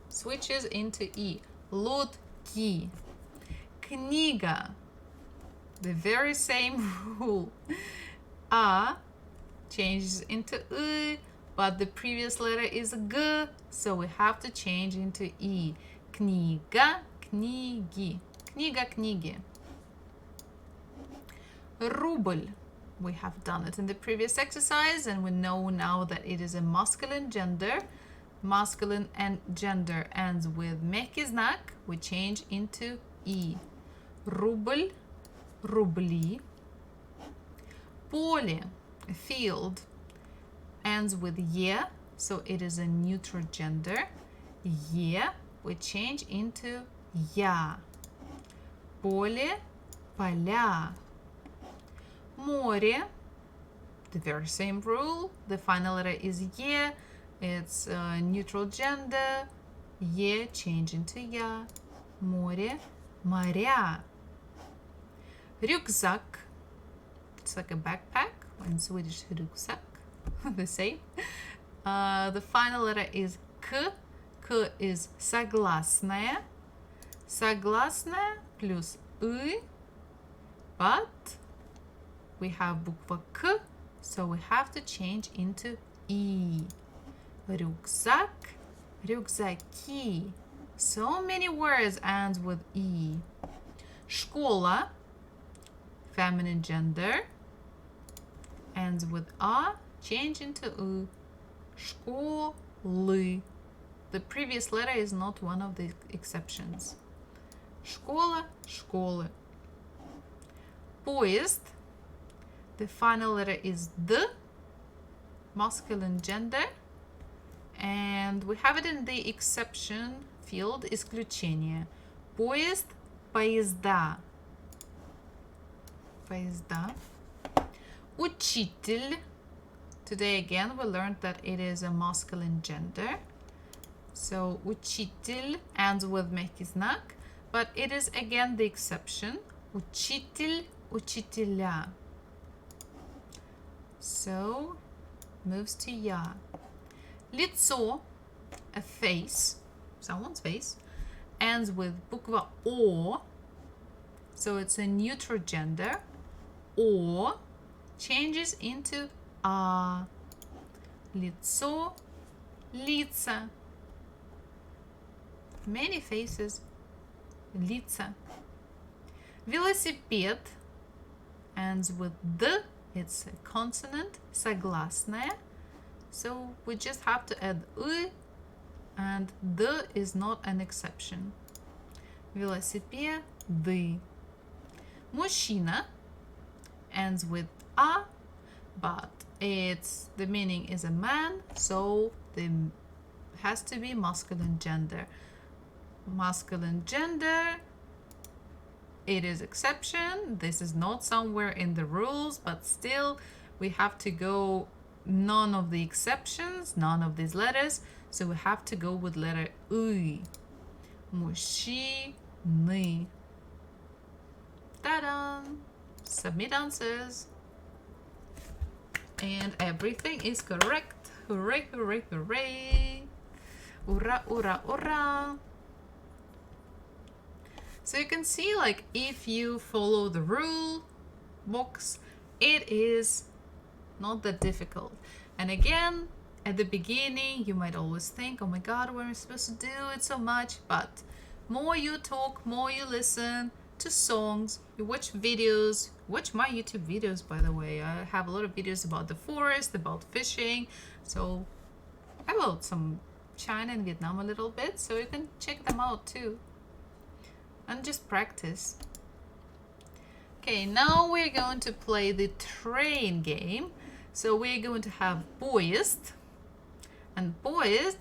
switches into e. Лодки. Книга. The very same rule. A changes into u, but the previous letter is g, so we have to change into e. Книга, книги. Книга, книги. Рубль. We have done it in the previous exercise, and we know now that it is a masculine gender. Masculine and gender ends with мягкий знак. We change into e. Рубль, рубли. Поле, a field, ends with е, so it is a neutral gender. Е, we change into я. Поле, поля. Море, the very same rule. The final letter is е. It's a neutral gender. Е, change into я. Море, моря. Рюкзак. It's like a backpack. In Swedish, ryggsäck. The same. The final letter is k. K is согласная. Согласная plus y. But we have буква k, so we have to change into e. Рюкзак, рюкзаки. So many words ends with e. Школа, feminine gender, ends with a, change into u. Школы. The previous letter is not one of the exceptions. Школа, школы. Поезд. The final letter is the, masculine gender, and we have it in the exception field, исключение. Поезд, поезда. Поезда. Учитель. Today again we learned that it is a masculine gender. So учитель ends with мягкий знак, but it is again the exception. Учитель, учителя. So moves to я. Лицо, a face, someone's face, ends with буква о, so it's a neutral gender. О changes into а. Лицо, лица. Many faces, лица. Велосипед ends with the. It's a consonant, согласная. So we just have to add y, and the is not an exception. Велосипеды. Мужчина ends with a, but the meaning is a man, so the has to be masculine gender. Masculine gender. It is exception. This is not somewhere in the rules, but still we have to go none of the exceptions, none of these letters. So we have to go with letter U. Мужчины. Ta-da! Submit answers. And everything is correct. Hooray, hooray, hooray. Ura, ura, ura. So you can see, like, if you follow the rule box, it is not that difficult. And again, at the beginning, you might always think, oh my God, what am I supposed to do? It's so much. But more you talk, more you listen to songs, you watch videos, watch my YouTube videos, by the way. I have a lot of videos about the forest, about fishing, so about some China and Vietnam a little bit, so you can check them out too. and just practice. Okay, now we're going to play the train game. So we're going to have поезд, and поезд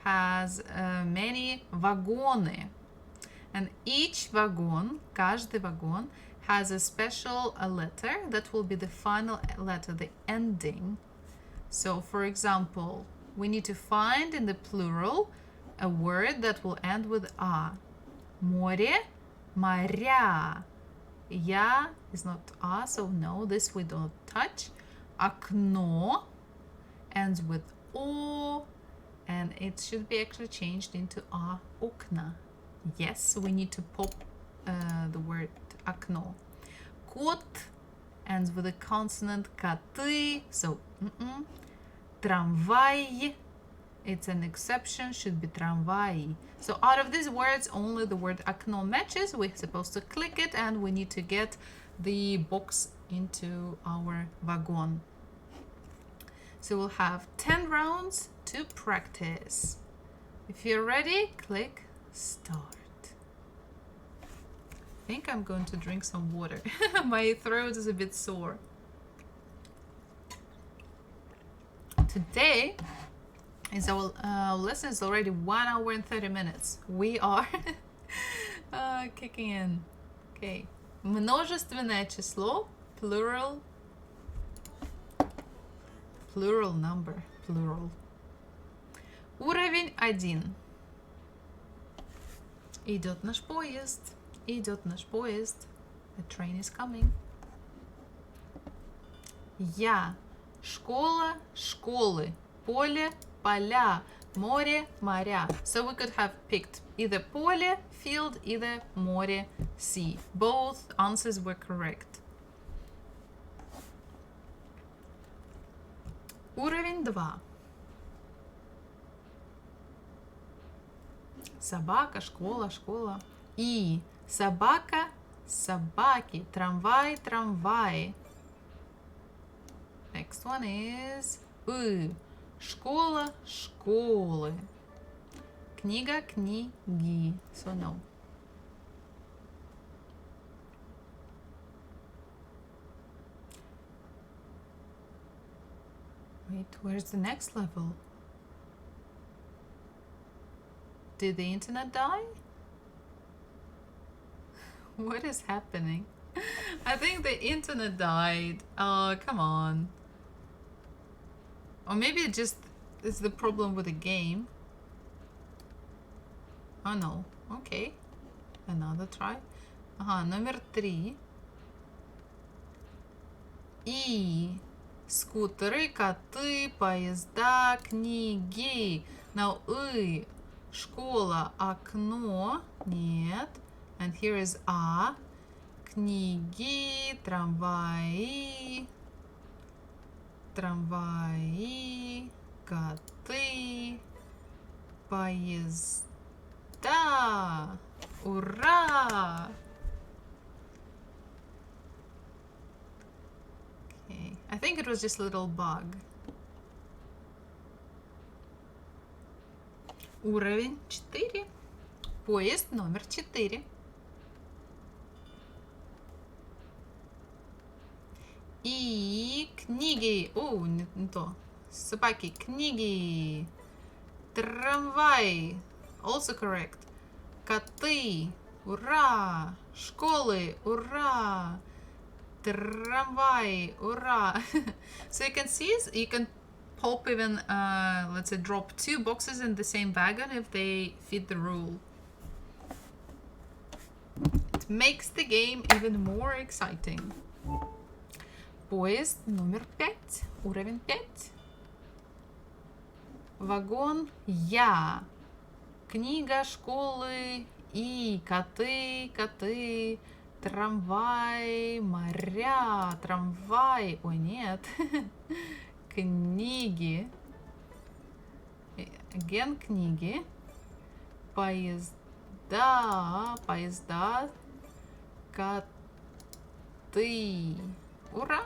has many вагоны, and each wagon, каждый вагон, has a special letter that will be the final letter, the ending. So for example, we need to find in the plural a word that will end with a. Море, моря. Я is not a, so no, this we don't touch. Окно ends with o, and it should be actually changed into a, окна. Yes, we need to pop the word окно. Кот ends with a consonant коты, so Трамвай, it's an exception, should be трамвай. So out of these words, only the word окно matches. We're supposed to click it, and we need to get the box into our wagon. So we'll have 10 rounds to practice. If you're ready, click start. I think I'm going to drink some water. My throat is a bit sore. Today is our lesson is already 1 hour and 30 minutes. We are kicking in. Okay. Множественное число, plural number, plural. Уровень 1. Идет наш поезд. Идет наш поезд. The train is coming. Я. Школа, школы. Поле, поля. Море, моря. So we could have picked either поле, field, either море, sea. Both answers were correct. Уровень 2. Собака, школа, школа. И собака, собаки. Трамвай, трамваи. Next one is школа, школы. Книга, книги. So no. Wait, where's the next level? Did the internet die? What is happening? I think the internet died. Oh, come on. Or maybe it just is the problem with the game. Oh no. Okay. Another try. Номер 3. И скутеры, коты, поезда, книги. Now, школа, окно. Нет. And here is a. Книги, трамваи. Трамваи, коты, поезда. Ура! Okay, I think it was just a little bug. Уровень 4. Поезд номер 4. И книги. О, не то. Собаки. Книги. Трамвай. Also correct. Коты. Ура. Школы. Ура. Трамвай. Ура. So you can see, you can pop even, let's say, drop 2 boxes in the same wagon if they fit the rule. It makes the game even more exciting. Поезд номер 5, уровень 5. Вагон я. Книга, школы и коты, коты. Трамвай, моря, трамвай. Ой, нет. Книги. Again, книги. Поезда, поезда. Коты. Ура!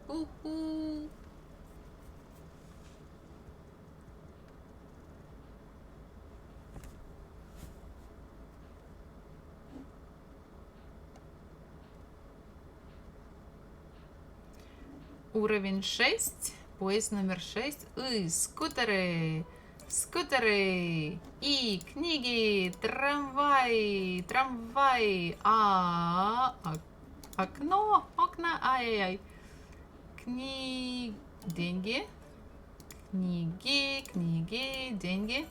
У-ху! Уровень 6. Поезд номер 6. Скутеры. Скутеры. И книги. Трамваи. Трамваи. Окно. Окна. Ай-яй-яй. Деньги. Книги. Деньги.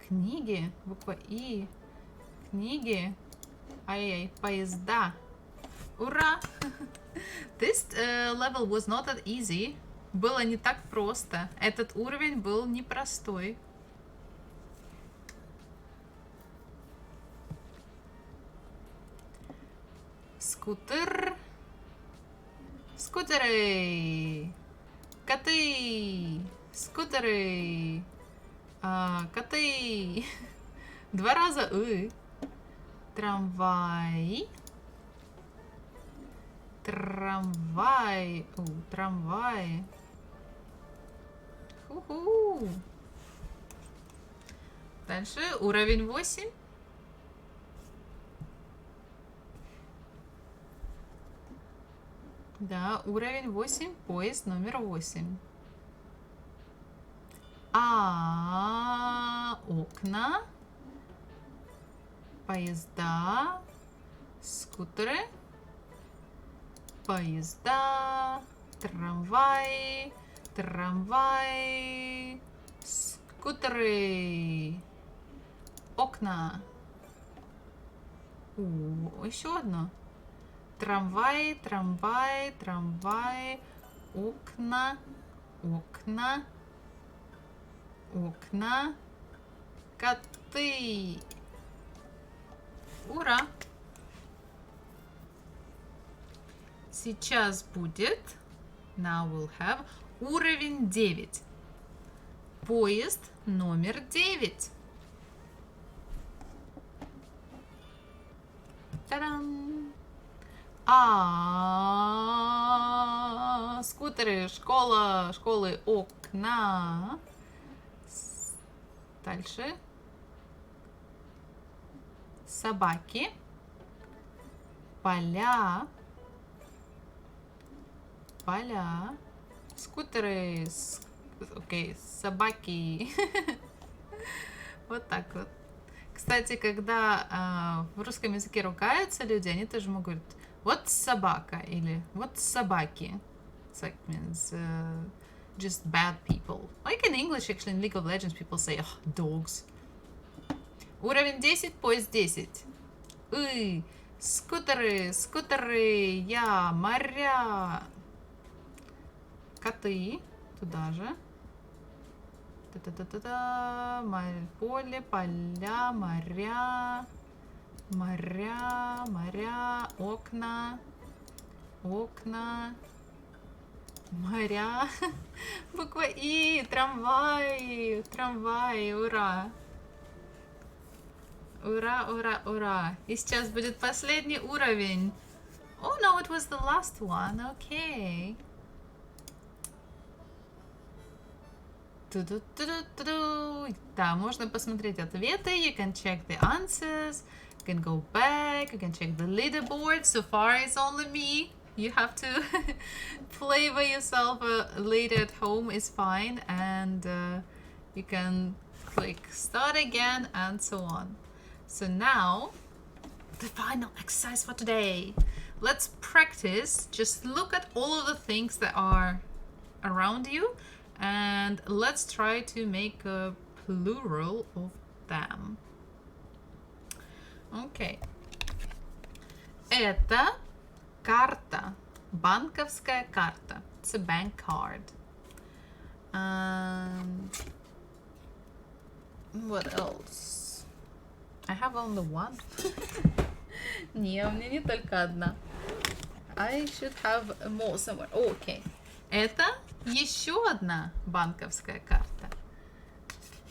Книги. Буква И. Книги. Ай-яй. Поезда. Ура! This level was not that easy. Было не так просто. Этот уровень был непростой. Скутер. Скутеры. Коты. Скутеры. Коты. 2 раза Трамвай. Трамвай. Трамвай. Ху-ху. Дальше уровень 8. Да, уровень 8. Поезд номер 8. Окна. Поезда. Скутеры. Поезда, трамваи, скутеры, окна. Еще одно. Трамвай, окна, коты. Ура! Сейчас будет, now we'll have, уровень 9. Поезд номер 9. Та-дам! Скутеры, школы, окна. Дальше. Собаки. Поля. Скутеры, окей, собаки. Вот так вот. Кстати, когда в русском языке ругаются люди, они тоже могут говорить вот собака или вот собаки. It's like means just bad people. Like in English, actually, in League of Legends, people say dogs. Уровень 10, поезд 10. Скутеры, моря. Коты. Туда же. Поле, поля, моря, окна, моря. Буква И, трамвай, ура. Ура. И сейчас будет последний уровень. Oh no, it was the last one. Okay. Да, можно посмотреть ответы. You can check the answers. You can go back. You can check the leaderboard. So far, it's only me. You have to play by yourself. Later at home is fine. And you can click start again and so on. So now, the final exercise for today. Let's practice. Just look at all of the things that are around you. And let's try to make a plural of them. Okay. Это карта. Банковская карта. It's a bank card. And what else? I have only one. Не, у меня не только одна. I should have more somewhere. Okay. Это еще одна банковская карта.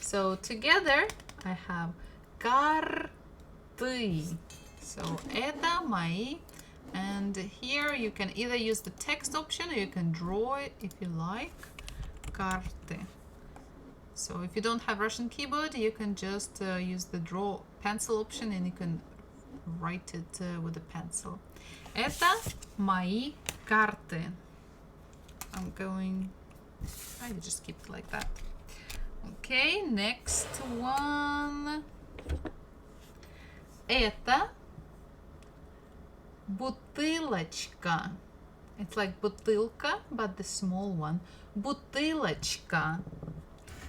So together I have карты. So это мои. And here you can either use the text option or you can draw it if you like. Карты. So if you don't have Russian keyboard, you can just use the draw pencil option and you can write it with a pencil. Это мои карты. I'm going, I just keep it like that. Okay, next one. Это бутылочка. It's like бутылка, but the small one. Бутылочка.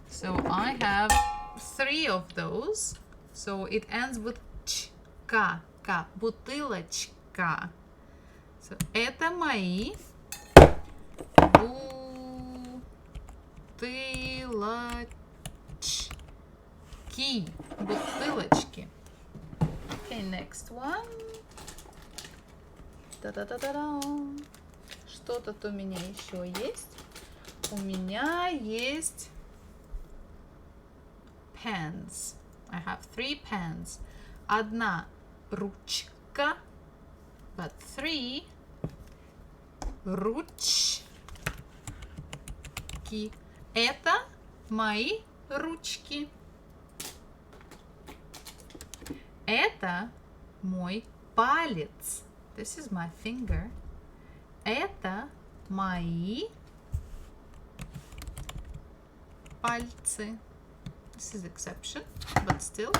So I have 3 of those. So it ends with ch-ка. Бутылочка. So это мои бутылочки. Бутылочки. Okay, next one. Та-да-да-да-да. Что тут у меня еще есть? У меня есть pens. I have 3 pens. Одна ручка, but 3 ручки. Это мои ручки. Это мой палец. This is my finger. Это мои пальцы. This is exception, but still.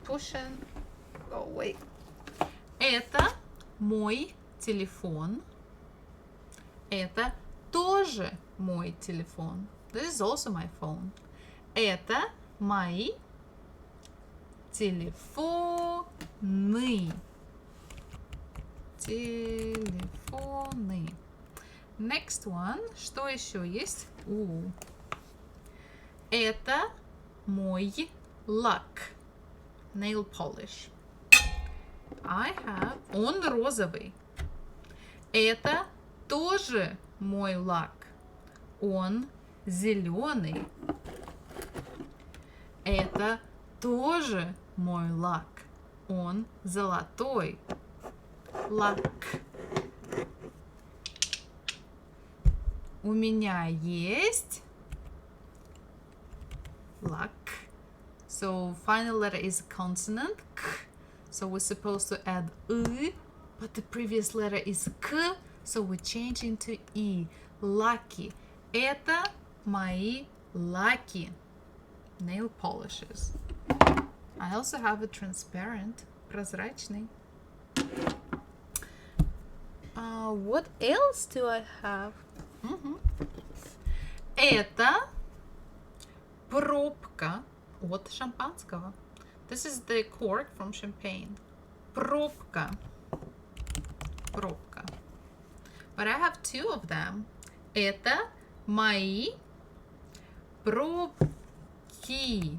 Push and go away. Это мой телефон. Это тоже мой телефон. This is also my phone. Это мои телефоны. Телефоны. Next one. Что еще есть? Это мой лак. Nail polish. I have... Он розовый. Это тоже мой лак. Он зеленый. Это тоже мой лак. Он золотой. Лак. У меня есть лак. So final letter is a consonant k. So we're supposed to add u, but the previous letter is k, so we change into e. Lucky. Это мои lucky nail polishes. I also have a transparent, прозрачный. What else do I have? Это пробка от шампанского. This is the cork from champagne. Пробка. Пробка. But I have 2 of them. Это мои пробки.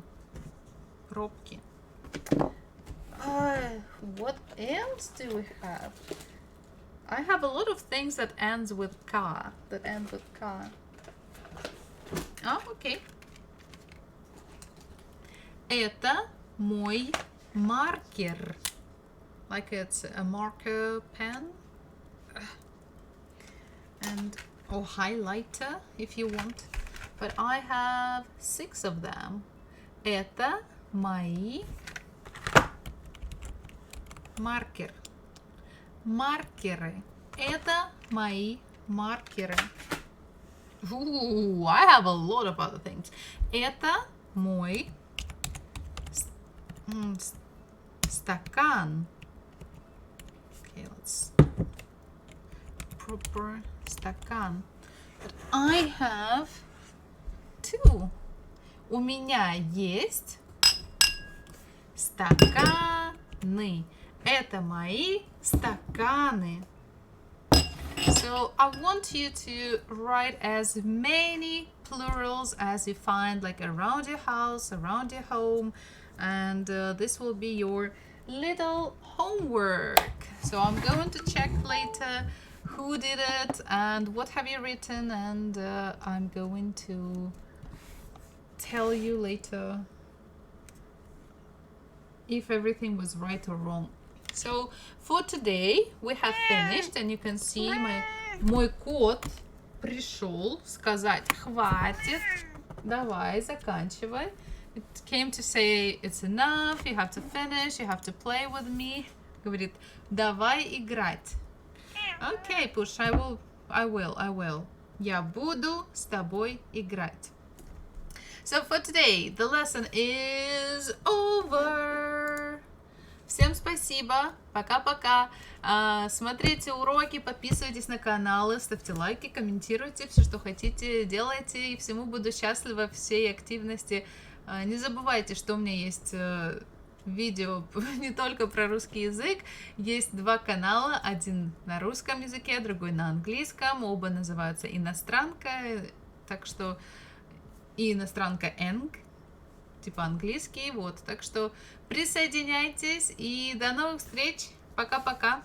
Пробки. What else do we have? I have a lot of things that ends with ka. That end with ka. Oh, okay. Это мой маркер. Like it's a marker pen. And highlighter if you want. But I have 6 of them. Это мои маркер. Маркеры. Это мои маркеры. Ooh, I have a lot of other things. Это мой стакан. Okay, let's proper стакан. But I have 2. У меня есть стаканы. Это мои стаканы. So I want you to write as many plurals as you find, like around your house, around your home, and this will be your little homework. So I'm going to check later who did it and what have you written, and I'm going to tell you later if everything was right or wrong. So for today we have finished, and you can see мой кот пришел сказать хватит, давай заканчивай. It came to say it's enough, you have to finish, you have to play with me. Говорит, давай играть. Okay, Push, I will. Я буду с тобой играть. So for today, the lesson is over. Всем спасибо. Пока-пока. Смотрите уроки, подписывайтесь на каналы, ставьте лайки, комментируйте все, что хотите, делайте. И всему буду счастлива, всей активности. Не забывайте, что у меня есть видео не только про русский язык. Есть два канала. Один на русском языке, другой на английском. Оба называются «Иностранка». Так что и «Иностранка Энг», типа английский, вот. Так что присоединяйтесь и до новых встреч. Пока-пока.